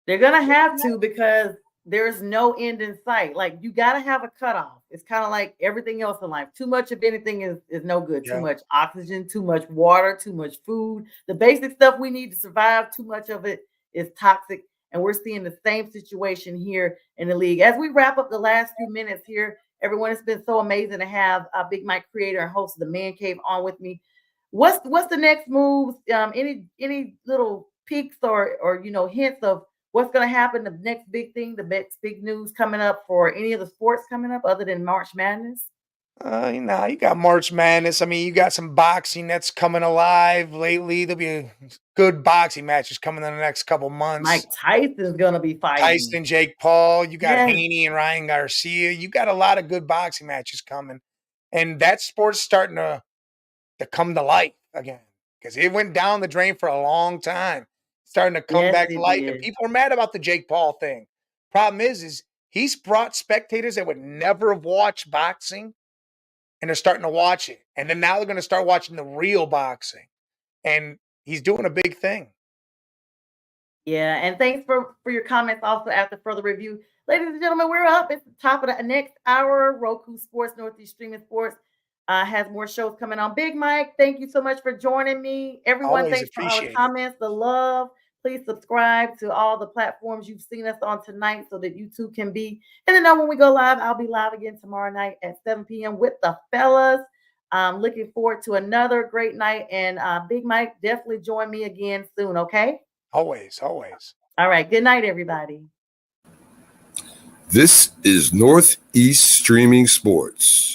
They're gonna have to, because there's no end in sight. Like, you gotta have a cutoff. It's kind of like everything else in life. Too much of anything is no good. Too Yeah. much oxygen, too much water, too much food. The basic stuff we need to survive, too much of it is toxic. And we're seeing the same situation here in the league. As we wrap up the last few minutes here, everyone, it's been so amazing to have Big Mike, creator and host of the Man Cave, on with me. What's the next moves? Any little peaks or hints of what's going to happen, the next big thing, the next big news coming up for any of the sports coming up other than March Madness? You got March Madness. I mean, you got some boxing that's coming alive lately. There'll be good boxing matches coming in the next couple months. Mike Tyson's going to be fighting. Tyson, Jake Paul. You got Yes. Haney and Ryan Garcia. You got a lot of good boxing matches coming, and that sport's starting to come to life again, because it went down the drain for a long time. Starting to come Yes, back to it life, and did. people are mad about the Jake Paul thing. Problem is he's brought spectators that would never have watched boxing, and they're starting to watch it. And then now they're going to start watching the real boxing. And he's doing a big thing. Yeah, and thanks for your comments also after further review. Ladies and gentlemen, we're up at the top of the next hour. Roku Sports, Northeast Streaming Sports, has more shows coming on. Big Mike, thank you so much for joining me. Everyone, Always thanks for all the appreciate it. comments, the love. Please subscribe to all the platforms you've seen us on tonight so that you too can be. And then when we go live, I'll be live again tomorrow night at 7 p.m. with the fellas. Looking forward to another great night. And Big Mike, definitely join me again soon, okay? Always, always. All right. Good night, everybody. This is Northeast Streaming Sports.